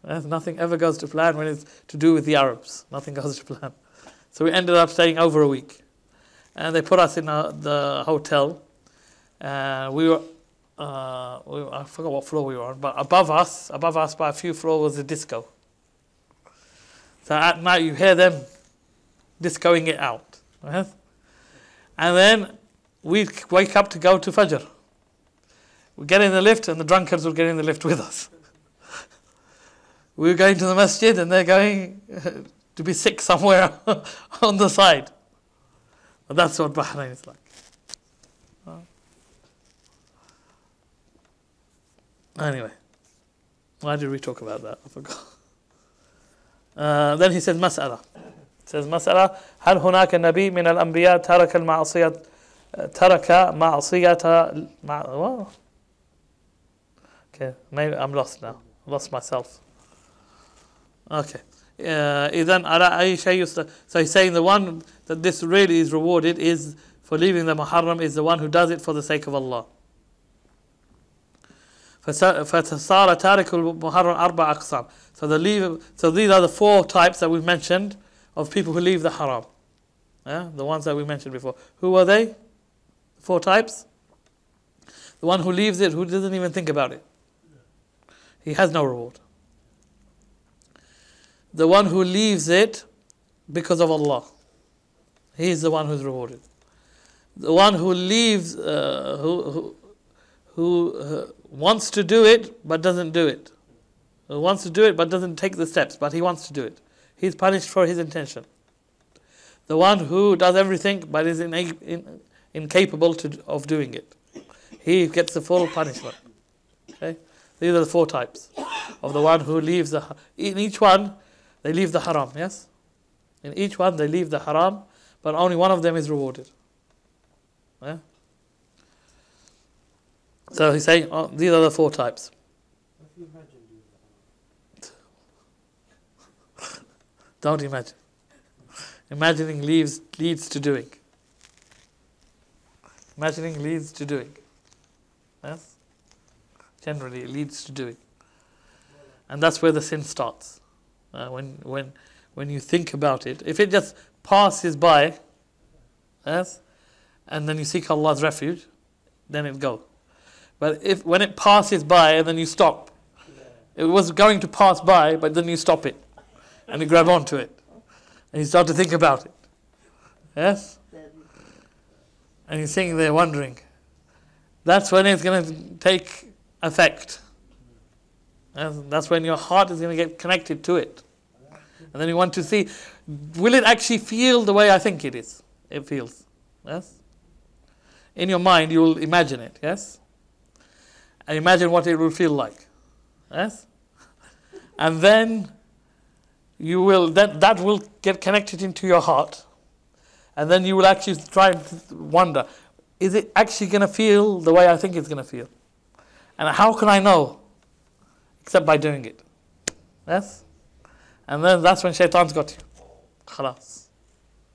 Nothing ever goes to plan when it's to do with the Arabs. Nothing goes to plan. So we ended up staying over a week, and they put us in the hotel. We were. I forgot what floor we were on, but above us by a few floors was a disco. So at night you hear them discoing it out. Right? And then we wake up to go to Fajr. We get in the lift and the drunkards will get in the lift with us. We were going to the masjid and they're going to be sick somewhere on the side. But that's what Bahrain is like. Anyway, why did we talk about that? I forgot. Then he says مسألة. He says مسألة هل هناك نبي من الأنبياء ترك معصية Okay, maybe I'm lost now. I lost myself. Okay. إذن على أي شيء So he's saying the one that this really is rewarded is for leaving the muharram is the one who does it for the sake of Allah. فصار تارك المحرم أربع أقسام. So these are the four types that we've mentioned of people who leave the haram. Yeah? The ones that we mentioned before. Who are they? Four types. The one who leaves it, who doesn't even think about it. He has no reward. The one who leaves it because of Allah. He is the one who's rewarded. The one who leaves, who wants to do it but doesn't do it. Who wants to do it but doesn't take the steps, but he wants to do it. He's punished for his intention. The one who does everything but is incapable of doing it. He gets the full punishment. Okay? These are the four types of the one who leaves in each one, they leave the haram, yes? In each one they leave the haram, but only one of them is rewarded. Yeah? So he's saying, these are the four types. If you imagine doing that. Don't imagine. Imagining leads to doing. Imagining leads to doing. Yes? Generally it leads to doing. And that's where the sin starts. When you think about it. If it just passes by, yes, and then you seek Allah's refuge, then it goes. But when it passes by and then you stop, it was going to pass by, but then you stop it and you grab onto it and you start to think about it. Yes? And you're sitting there wondering. That's when it's going to take effect. Yes? That's when your heart is going to get connected to it. And then you want to see, will it actually feel the way I think it is? It feels. Yes? In your mind, you will imagine it. Yes? And imagine what it will feel like. Yes? And then you will that will get connected into your heart. And then you will actually try and wonder, is it actually going to feel the way I think it's going to feel? And how can I know? Except by doing it. Yes? And then that's when shaitan's got you. Khalas.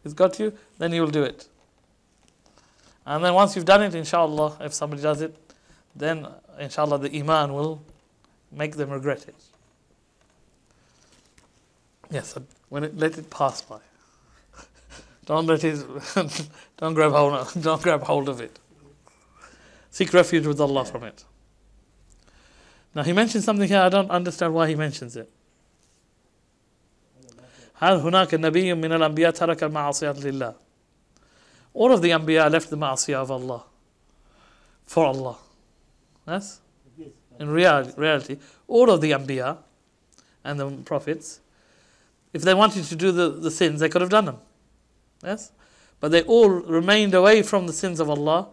He's got you, then you will do it. And then once you've done it, inshallah, if somebody does it, then inshallah the iman will make them regret it. Yes, let it pass by. Don't grab hold of it. Seek refuge with Allah from it. Now he mentions something here, I don't understand why he mentions it. هل هناك نبي من الأنبياء ترك المعصية لله. All of the Anbiya left the ma'asiyah of Allah for Allah. Yes? In reality, all of the Anbiya and the prophets, if they wanted to do the sins, they could have done them. Yes? But they all remained away from the sins of Allah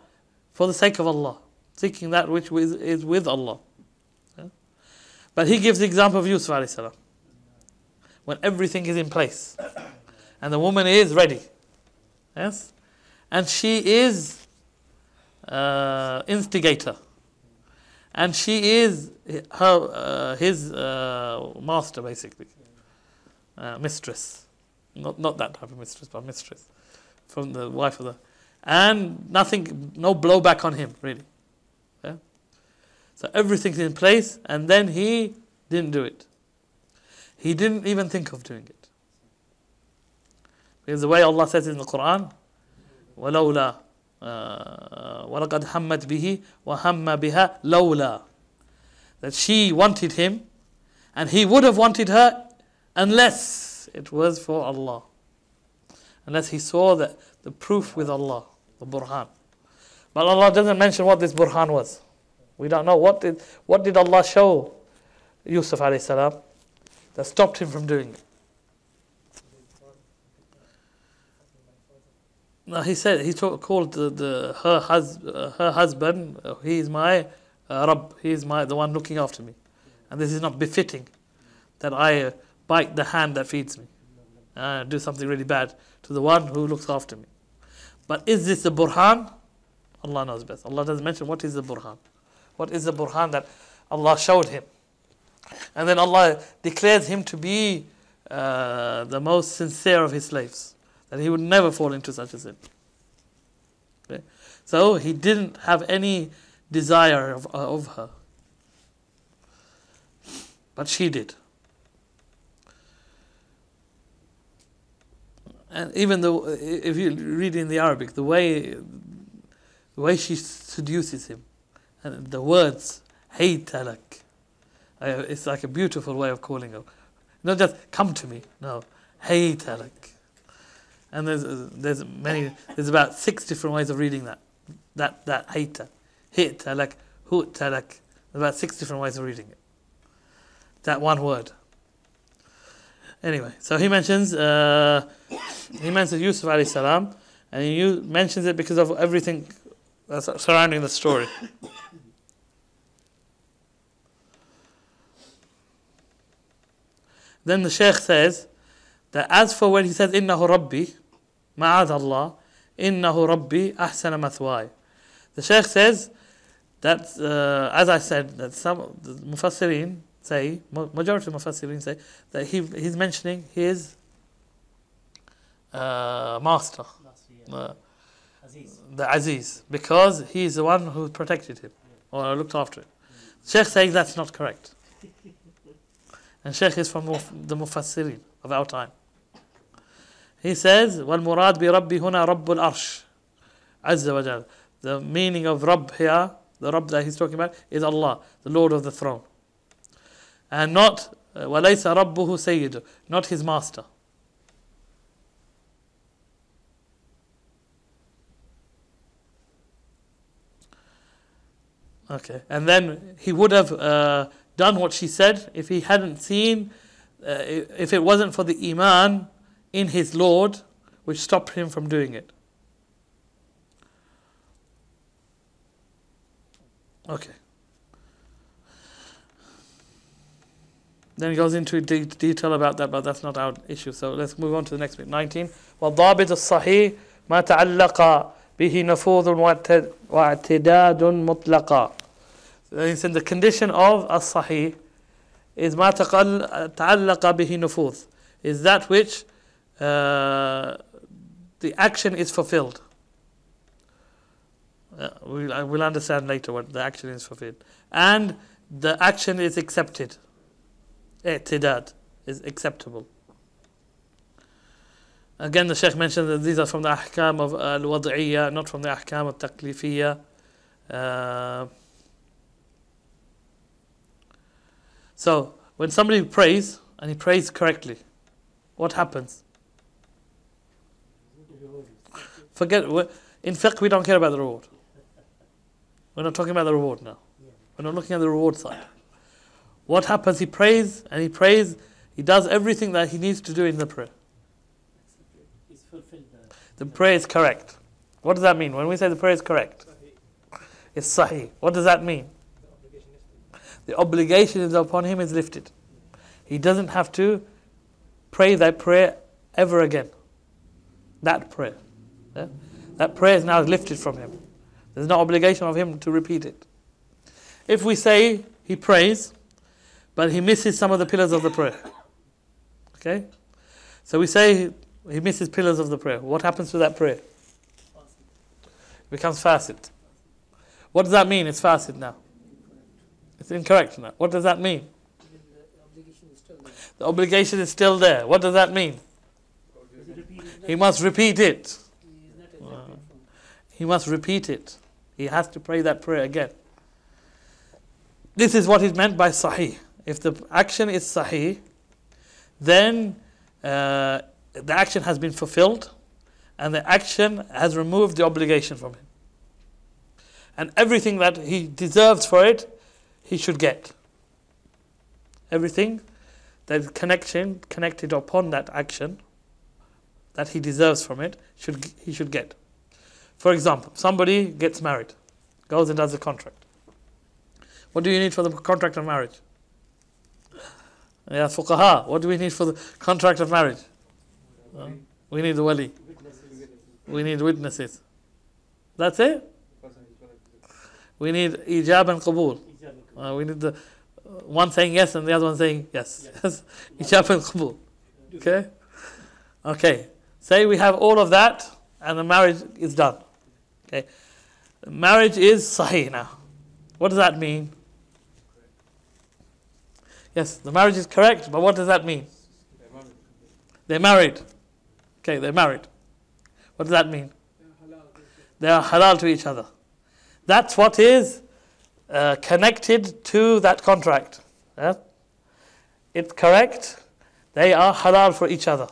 for the sake of Allah, seeking that which is with Allah. Yeah? But he gives the example of Yusuf alayhi salam, when everything is in place and the woman is ready, yes, and she is instigator, and she is his master, basically, mistress, not that type of mistress, but mistress from the wife of the, and nothing, no blowback on him really. Yeah? So everything's in place, and then he didn't do it. He didn't even think of doing it. Because the way Allah says in the Quran, وَلَوْلَا وَلَقَدْ حَمَّتْ بِهِ وَهَمَّ بِهَا لَوْلَا, that she wanted him, and he would have wanted her unless it was for Allah. Unless he saw the proof with Allah, the burhan. But Allah doesn't mention what this burhan was. We don't know what did Allah show Yusuf alayhi salam that stopped him from doing it. No, he said called her husband. He is my Rabb. He is the one looking after me, and this is not befitting that I bite the hand that feeds me, do something really bad to the one who looks after me. But is this the burhan? Allah knows best. Allah doesn't mention what is the burhan. What is the burhan that Allah showed him? And then Allah declares him to be the most sincere of his slaves, that he would never fall into such a sin. Okay? So he didn't have any desire of her, but she did. And even though, if you read in the Arabic, the way she seduces him, and the words haytalak, it's like a beautiful way of calling her. Not just come to me, no, haytalak. And there's about 6 different ways of reading that hayta, hitalak, hutalak. About 6 different ways of reading it. That one word. Anyway, so he mentions Yusuf alayhi salam, and he mentions it because of everything that's surrounding the story. Then the Shaykh says that as for when he says innahu rabbi, ma'ad Allah, innahu rabbi ahsana mathwai. The Shaykh says that as I said, that some of the Mufassirin say, majority of Mufassirin say that he's mentioning his master, the Aziz, because he's the one who protected him or looked after him. Shaykh saying that's not correct. And Shaykh is from the Mufassirin of our time. He says, وَالْمُرَادْ بِرَبِّ هُنَا رَبُّ الْأَرْشِ عَزَّ وَجَلَ. The meaning of Rabb here, the Rabb that he's talking about, is Allah, the Lord of the throne. And not وَلَيْسَ رَبُّهُ سَيِّدُ, not his master. Okay, and then he would have done what she said if he hadn't seen, if it wasn't for the iman in his Lord, which stopped him from doing it. Okay. Then he goes into detail about that, but that's not our issue. So let's move on to the next bit. 19. وَالضَّابِطُ الصَّحِيحِ مَا تَعَلَّقَ بِهِ نَفُوذٌ وَاعْتِدَادٌ مُطْلَقًا. He said the condition of as-sahih is مَا تَعَلَّقَ بِهِ نُفُوذ, is that which the action is fulfilled. We'll understand later what the action is fulfilled. And the action is accepted. I'tidad is acceptable. Again, the Shaykh mentioned that these are from the ahkam of al-wad'iyya, not from the ahkam of taklifiyya. So, when somebody prays, and he prays correctly, what happens? Forget, in fiqh we don't care about the reward. We're not talking about the reward now. We're not looking at the reward side. What happens? He prays, and he prays, he does everything that he needs to do in the prayer. He's fulfilled The prayer is correct. What does that mean? When we say the prayer is correct, is sahih. What does that mean? The obligation is upon him is lifted. He doesn't have to pray that prayer ever again. That prayer. Yeah? That prayer is now lifted from him. There's no obligation of him to repeat it. If we say he prays, but he misses some of the pillars of the prayer. Okay? So we say he misses pillars of the prayer. What happens to that prayer? It becomes fasid. What does that mean? It's fasid now. It's incorrect now. What does that mean? The obligation is still there. The obligation is still there. What does that mean? He must repeat it. He is not exempted from. He must repeat it. He has to pray that prayer again. This is what is meant by sahih. If the action is sahih, then the action has been fulfilled and the action has removed the obligation from him. And everything that he deserves for it, he should get. Everything that is connected upon that action that he deserves from it, he should get. For example, somebody gets married, goes and does a contract. What do you need for the contract of marriage? Yeah, fuqaha. What do we need for the contract of marriage? We need the wali. We need witnesses. That's it? We need ijab and qabul. We need the one saying yes and the other one saying yes. Yes. Ijab and qabul. Okay? Okay. Say we have all of that and the marriage is done. Okay. Marriage is sahih now. What does that mean? Yes, the marriage is correct, but what does that mean? They're married. Okay, they're married. What does that mean? They are halal to each other. That's what is connected to that contract. Yeah? It's correct. They are halal for each other.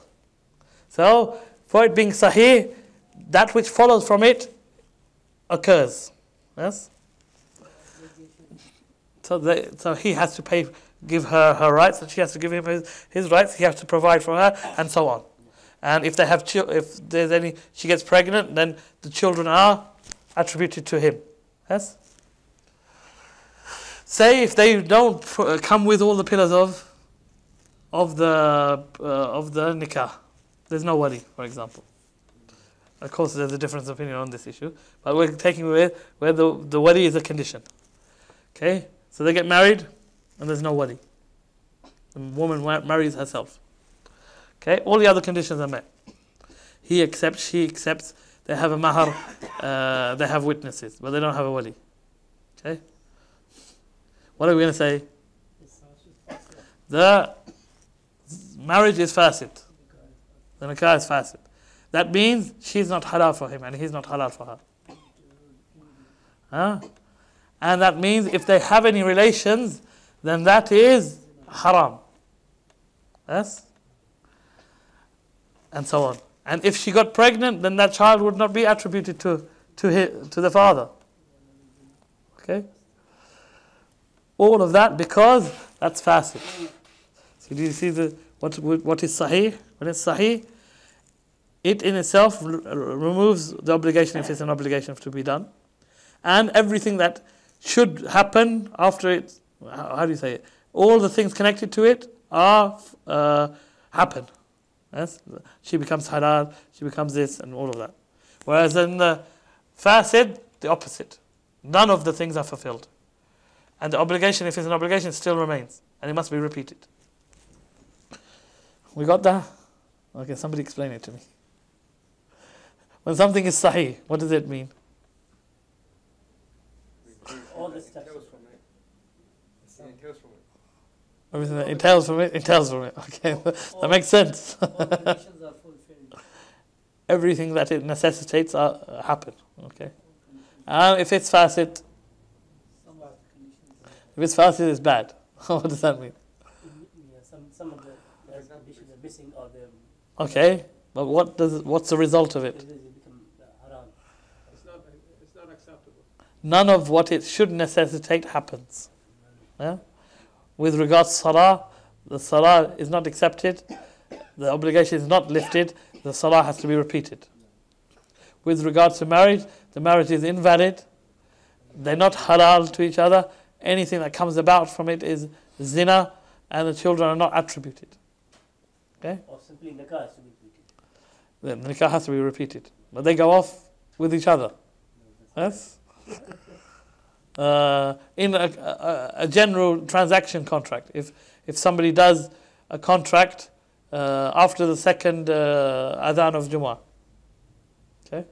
So, for it being sahih, that which follows from it occurs. Yes? So he has to give her her rights, and she has to give him his rights. He has to provide for her, and so on. And if they have if there's any, she gets pregnant, then the children are attributed to him. Yes. Say if they don't come with all the pillars of the nikah, there's no wali, for example. Of course, there's a difference of opinion on this issue, but we're taking where the wali is a condition. Okay, so they get married, and there's no wali. The woman marries herself. Okay, all the other conditions are met. He accepts, she accepts. They have a mahar, they have witnesses, but they don't have a wali. Okay, what are we going to say? The marriage is fasid. The nikah is fasid. That means she's not halal for him and he's not halal for her. Huh? And that means if they have any relations, then that is haram. Yes? And so on. And if she got pregnant, then that child would not be attributed to the father. Okay? All of that because that's fasid. So do you see what is sahih? When it's sahih, it in itself removes the obligation if it's an obligation to be done. And everything that should happen after it, how do you say it? All the things connected to it are happen. Yes? She becomes halal, she becomes this and all of that. Whereas in the fasid, the opposite. None of the things are fulfilled. And the obligation, if it's an obligation, still remains. And it must be repeated. We got that? Okay, somebody explain it to me. When something is sahih, what does it mean? All the steps. Everything that entails from it. Okay, that makes sense. All conditions are fulfilled. Everything that it necessitates happen. Okay. If it's fasid, Some of the conditions if it's fasid, it's bad. What does that mean? Yeah, some of the conditions are missing or they're Okay, but what's the result of it? they become haram. It's not acceptable. None of what it should necessitate happens. Yeah? With regards to salah, the salah is not accepted, the obligation is not lifted, the salah has to be repeated. With regards to marriage, the marriage is invalid, They're not halal to each other. Anything that comes about from it is zina, and the children are not attributed. Okay? Or simply nikah has to be repeated. The nikah has to be repeated. But they go off with each other. Yes? In a general transaction contract, if somebody does a contract after the second adhan of Jumu'ah, okay,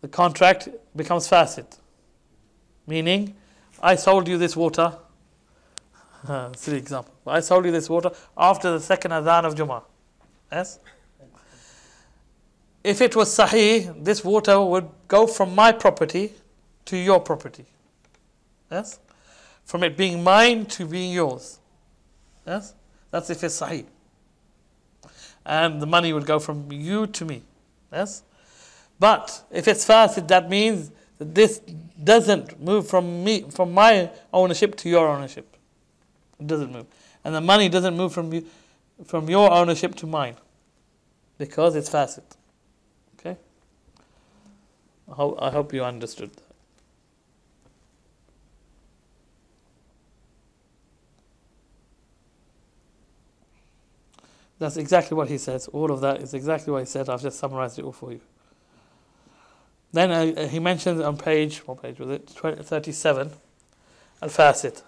the contract becomes fasid, meaning I sold you this water, silly example, I sold you this water after the second adhan of Jumu'ah. Yes? If it was sahih, this water would go from my property to your property. Yes? From it being mine to being yours. Yes? That's if it's sahih. And the money would go from you to me. Yes? But if it's fasid, that means that this doesn't move from my ownership to your ownership. It doesn't move. And the money doesn't move from your ownership to mine. Because it's fasid. Okay? I hope you understood that. That's exactly what he says. All of that is exactly what he said. I've just summarized it all for you. Then he mentions on page, what page was it? 37, Al-Fasid.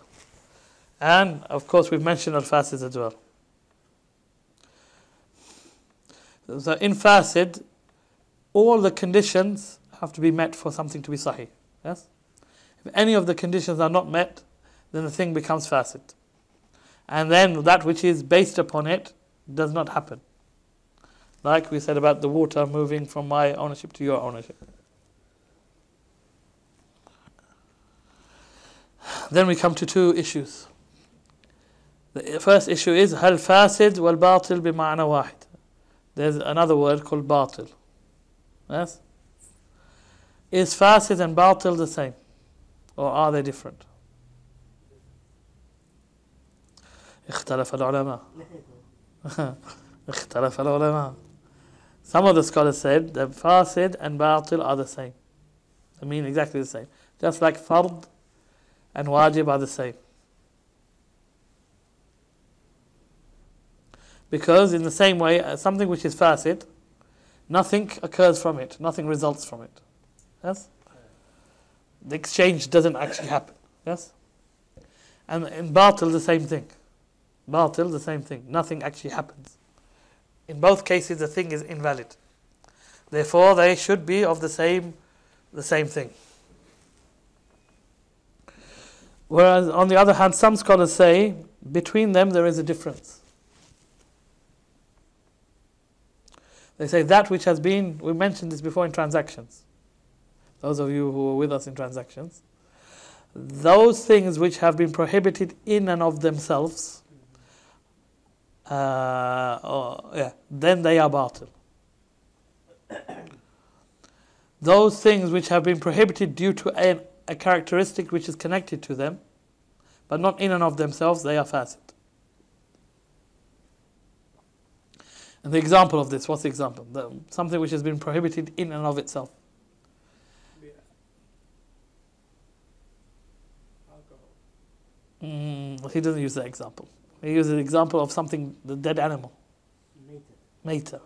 And, of course, we've mentioned Al-Fasid as well. So, in Fasid, all the conditions have to be met for something to be Sahih. Yes? If any of the conditions are not met, then the thing becomes Fasid. And then that which is based upon it does not happen. Like we said about the water moving from my ownership to your ownership. Then we come to two issues. The first issue is هل فاسد والباطل بمعنى واحد. There's another word called batil. Yes? Is fasid and batil the same? Or are they different? اختلف العلماء. اختلف العلماء. Some of the scholars said that fasid and batil are the same. They mean exactly the same. Just like fard and wajib are the same. Because in the same way, something which is fasid, nothing occurs from it, nothing results from it. Yes? The exchange doesn't actually happen. Yes? And in batil, the same thing. Batil, the same thing. Nothing actually happens. In both cases, the thing is invalid. Therefore, they should be of the same thing. Whereas, on the other hand, some scholars say, between them there is a difference. They say that which has been, we mentioned this before in transactions. Those of you who were with us in transactions. Those things which have been prohibited in and of themselves, then they are batil. Those things which have been prohibited due to a characteristic which is connected to them, but not in and of themselves, they are fasid. And the example of this, what's the example? Something which has been prohibited in and of itself. He doesn't use that example. He uses the example of something, the dead animal. Maita.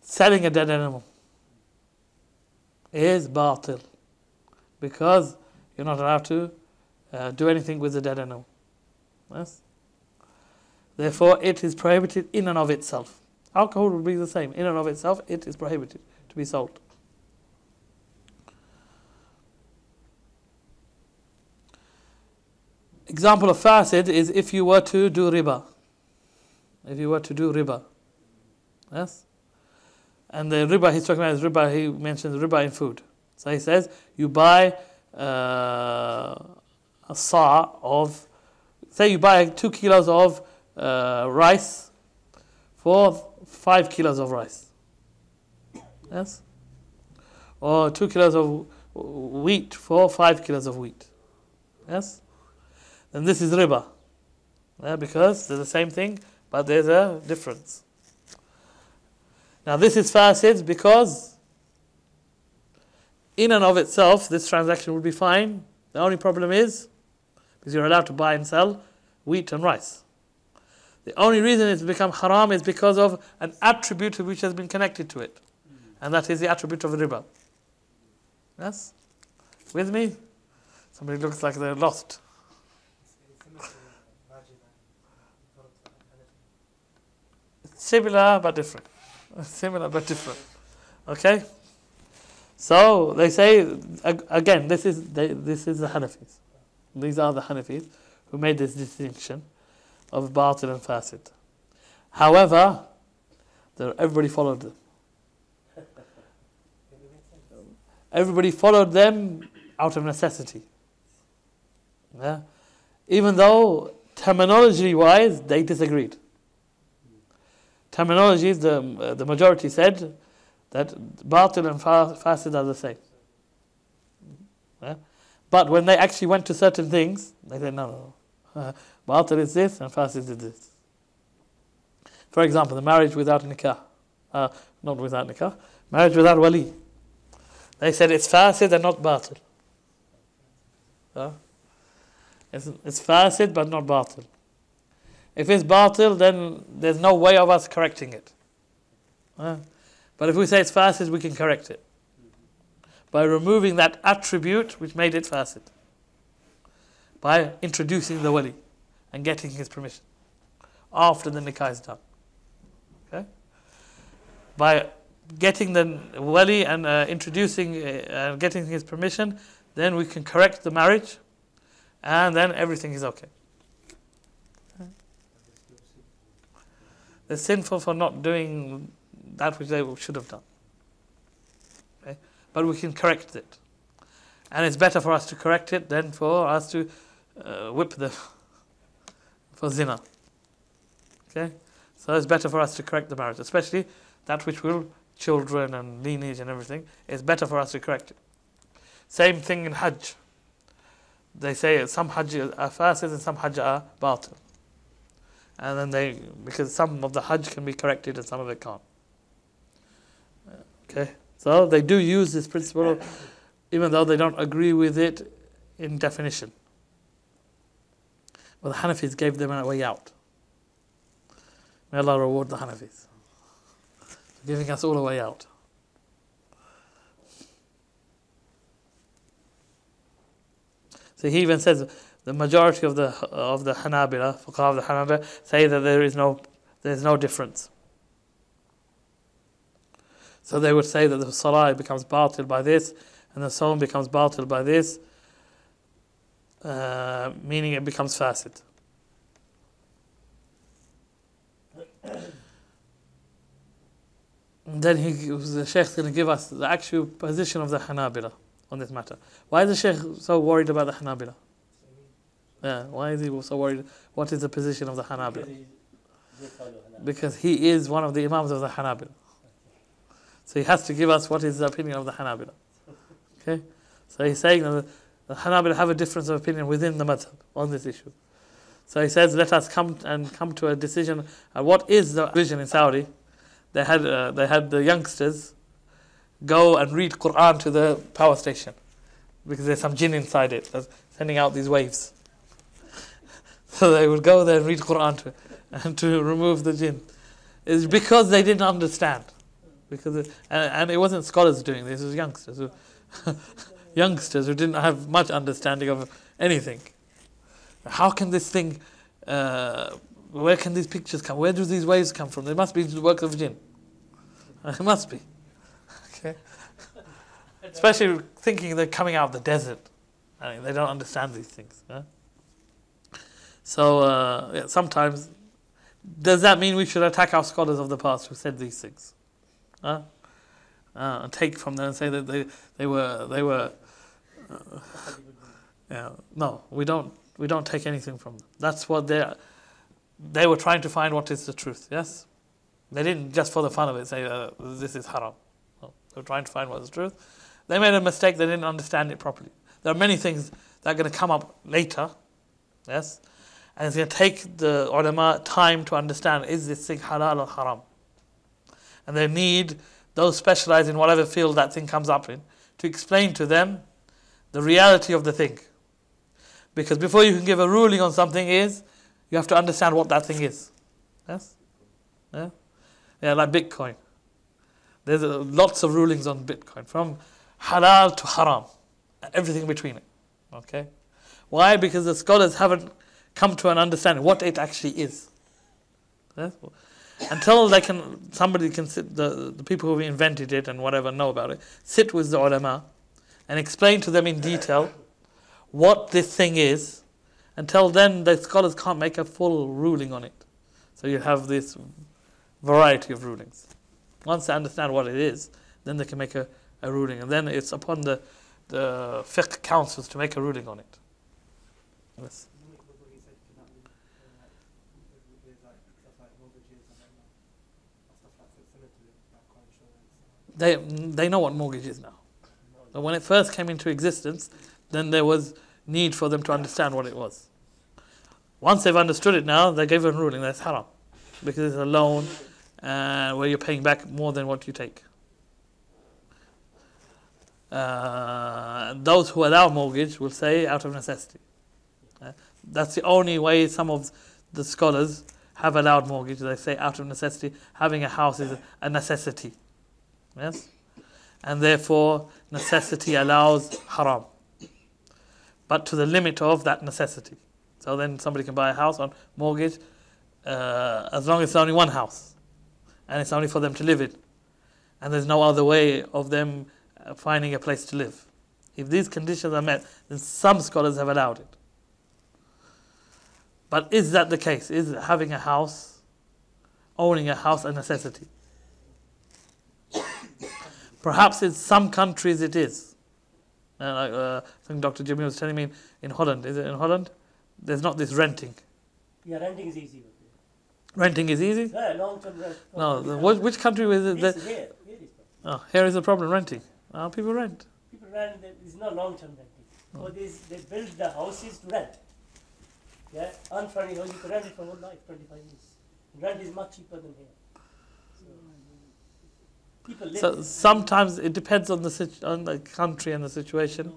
Selling a dead animal is batil. Because you're not allowed to do anything with the dead animal. Yes? Therefore, it is prohibited in and of itself. Alcohol would be the same. In and of itself, it is prohibited to be sold. Example of fasid is if you were to do riba. If you were to do riba. Yes? And the riba he's talking about is riba, he mentions riba in food. So he says, you buy a sa of, say you buy 2 kilos of rice for 5 kilos of rice. Yes? Or 2 kilos of wheat for 5 kilos of wheat. Yes? Then this is riba. Because they're the same thing, but there's a difference. Now this is fasid because in and of itself, this transaction would be fine. The only problem is, because you're allowed to buy and sell wheat and rice. The only reason it's become haram is because of an attribute which has been connected to it. And that is the attribute of riba. Yes? With me? Somebody looks like they're lost. Similar but different. Similar but different. Okay? So they say, again, this is the Hanafis. These are the Hanafis who made this distinction of batil and fasid. However, everybody followed them. Everybody followed them out of necessity. Yeah? Even though terminology-wise they disagreed. Terminologies, the majority said that batil and fasid are the same. Yeah? But when they actually went to certain things, they said, no. Batil is this and fasid is this. For example, the marriage without nikah. Not without nikah. Marriage without wali. They said it's fasid and not batil. It's fasid but not batil. If it's batil, then there's no way of us correcting it. But if we say it's fasid, we can correct it. By removing that attribute which made it fasid. By introducing the wali and getting his permission. After the nikah is done. Okay? By getting the wali and introducing getting his permission, then we can correct the marriage, and then everything is okay. They're sinful for not doing that which they should have done. Okay? But we can correct it. And it's better for us to correct it than for us to whip them for zina. Okay? So it's better for us to correct the marriage, especially that which will children and lineage and everything. It's better for us to correct it. Same thing in Hajj. They say some Hajj are fasid and some Hajj are batil. And then because some of the Hajj can be corrected and some of it can't. Okay? So they do use this principle, even though they don't agree with it in definition. Well, the Hanafis gave them a way out. May Allah reward the Hanafis for giving us all a way out. So he even says the majority of the Hanabila, fuqaha of the Hanabila, say that there is no difference. So they would say that the salah becomes batil by this, and the sawm becomes batil by this, meaning it becomes fasid. And then the Shaykh is going to give us the actual position of the Hanabila on this matter. Why is the Shaykh so worried about the Hanabila? Yeah, why is he so worried? What is the position of the Hanabila? Because he is one of the Imams of the Hanabila. So he has to give us what is the opinion of the Hanabila. Okay? So he's saying that the Hanabila have a difference of opinion within the madhab on this issue. So he says, let us come to a decision. What is the vision in Saudi? They had the youngsters go and read Quran to the power station because there's some jinn inside it that's sending out these waves. So they would go there and read Quran to remove the jinn. It's because they didn't understand. And it wasn't scholars doing this, it was youngsters who didn't have much understanding of anything. How can this thing, where can these pictures come? Where do these waves come from? They must be the work of jinn. It must be. Okay. Especially thinking they're coming out of the desert. I mean, they don't understand these things. Yeah? So sometimes, does that mean we should attack our scholars of the past who said these things? And take from them and say that they were no, we don't take anything from them. That's what they were trying to find what is the truth. Yes, they didn't just for the fun of it say this is haram. No, they were trying to find what is the truth. They made a mistake. They didn't understand it properly. There are many things that are going to come up later. Yes, and it's going to take the ulama time to understand, is this thing halal or haram? And they need those specialized in whatever field that thing comes up in to explain to them the reality of the thing. Because before you can give a ruling on something you have to understand what that thing is. Yes? Yeah? Yeah, like Bitcoin. There's lots of rulings on Bitcoin, from halal to haram, everything between it. Okay? Why? Because the scholars haven't come to an understanding what it actually is. Yes? Until somebody can sit, the people who invented it and whatever know about it, sit with the ulama and explain to them in detail what this thing is. Until then, the scholars can't make a full ruling on it. So you have this variety of rulings. Once they understand what it is, then they can make a ruling. And then it's upon the fiqh councils to make a ruling on it. Yes. They know what mortgage is now. But when it first came into existence, then there was need for them to understand what it was. Once they've understood it now, they gave a ruling that's haram. Because it's a loan where you're paying back more than what you take. Those who allow mortgage will say out of necessity. That's the only way some of the scholars have allowed mortgage. They say out of necessity, having a house is a necessity. Yes? And therefore, necessity allows haram. But to the limit of that necessity. So then somebody can buy a house on mortgage as long as it's only one house. And it's only for them to live in. And there's no other way of them finding a place to live. If these conditions are met, then some scholars have allowed it. But is that the case? Is having a house, owning a house, a necessity? Perhaps in some countries it is. I think Dr. Jimmy was telling me in Holland. Is it in Holland? There's not this renting. Yeah, renting is easy. Renting is easy? Yeah, long-term rent. No, which country is it? This is here. Here is problem. Here is the problem, renting. People rent. People rent, it's not long-term renting. So they build the houses to rent. Yeah, unfurnished house, you can rent it for one night, 25 years. Rent is much cheaper than here. People live So sometimes it depends on the country and the situation.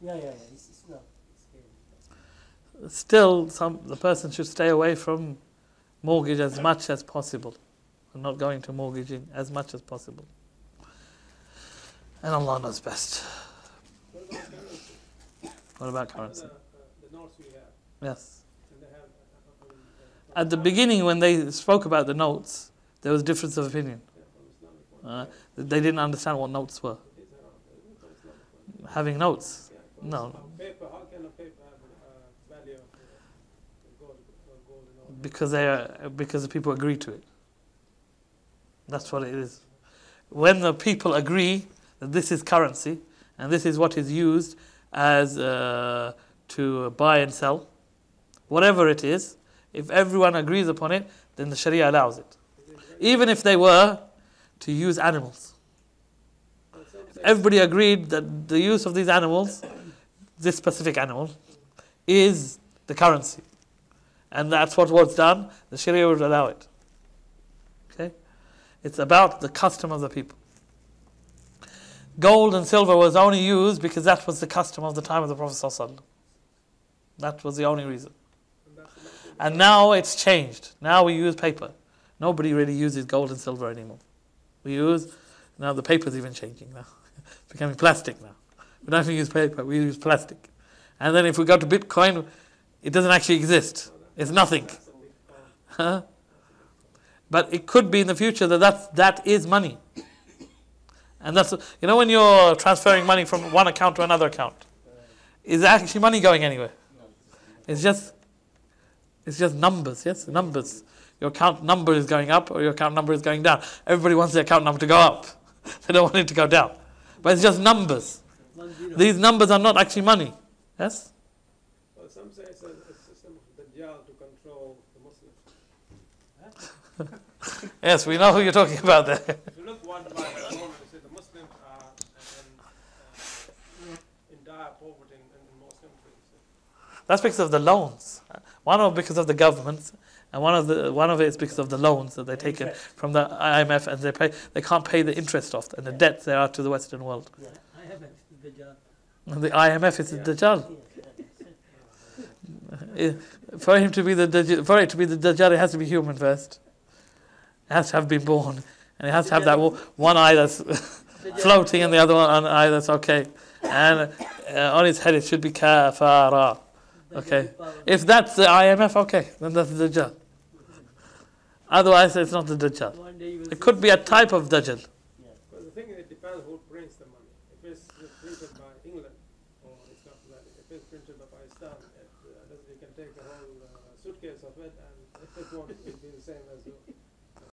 Yeah. It's not. It's Still, the person should stay away from mortgage as much as possible, and not going to mortgaging as much as possible. And Allah knows best. What about currency? The notes we have. Yes. And they have, At the beginning, when they spoke about the notes, there was difference of opinion. They didn't understand what notes were. Having notes? No. Paper, how can a paper have value of gold and all? Because the people agree to it. That's what it is. When the people agree that this is currency and this is what is used as to buy and sell, whatever it is, if everyone agrees upon it, then the Sharia allows it. Even if they were to use animals. If everybody agreed that the use of these animals, this specific animal, is the currency, and that's what was done, the Sharia would allow it. Okay? It's about the custom of the people. Gold and silver was only used because that was the custom of the time of the Prophet ﷺ. That was the only reason. And now it's changed. Now we use paper. Nobody really uses gold and silver anymore. Now the paper's even changing now. It's becoming plastic now. We don't even use paper, we use plastic. And then if we go to Bitcoin, it doesn't actually exist. It's nothing. Huh? But it could be in the future that is money. And that's, when you're transferring money from one account to another account, is actually money going anywhere? It's just numbers, yes? Numbers. Your account number is going up or your account number is going down. Everybody wants their account number to go up. They don't want it to go down. But it's just numbers. These numbers are not actually money. Yes? Well, some say it's a system of Dajjal to control the Muslims. Yes, we know who you're talking about there. If you look one by one, you see the Muslims are in dire poverty in most countries. That's because of the loans. One of because of the governments, and one of it is because of the loans that they take it from the IMF, and they can't pay the interest off and the debts there are to the Western world. Yeah. I have the job. And the IMF is the Dajjal. For him to be the Dajjal, for it to be the Dajjal, it has to be human first. It has to have been born, and it has to have that one eye that's floating and the other one eye that's okay, and on his head it should be kafara. Okay, if that's the IMF, okay, then that's the Dajjal. Otherwise, it's not the Dajjal. One day you will It could be a type of Dajjal. But the thing is, it depends who prints the money. If it's printed by England, or it's not valid. If it's printed by Pakistan, you can take the whole suitcase of it, and it won't be the same as the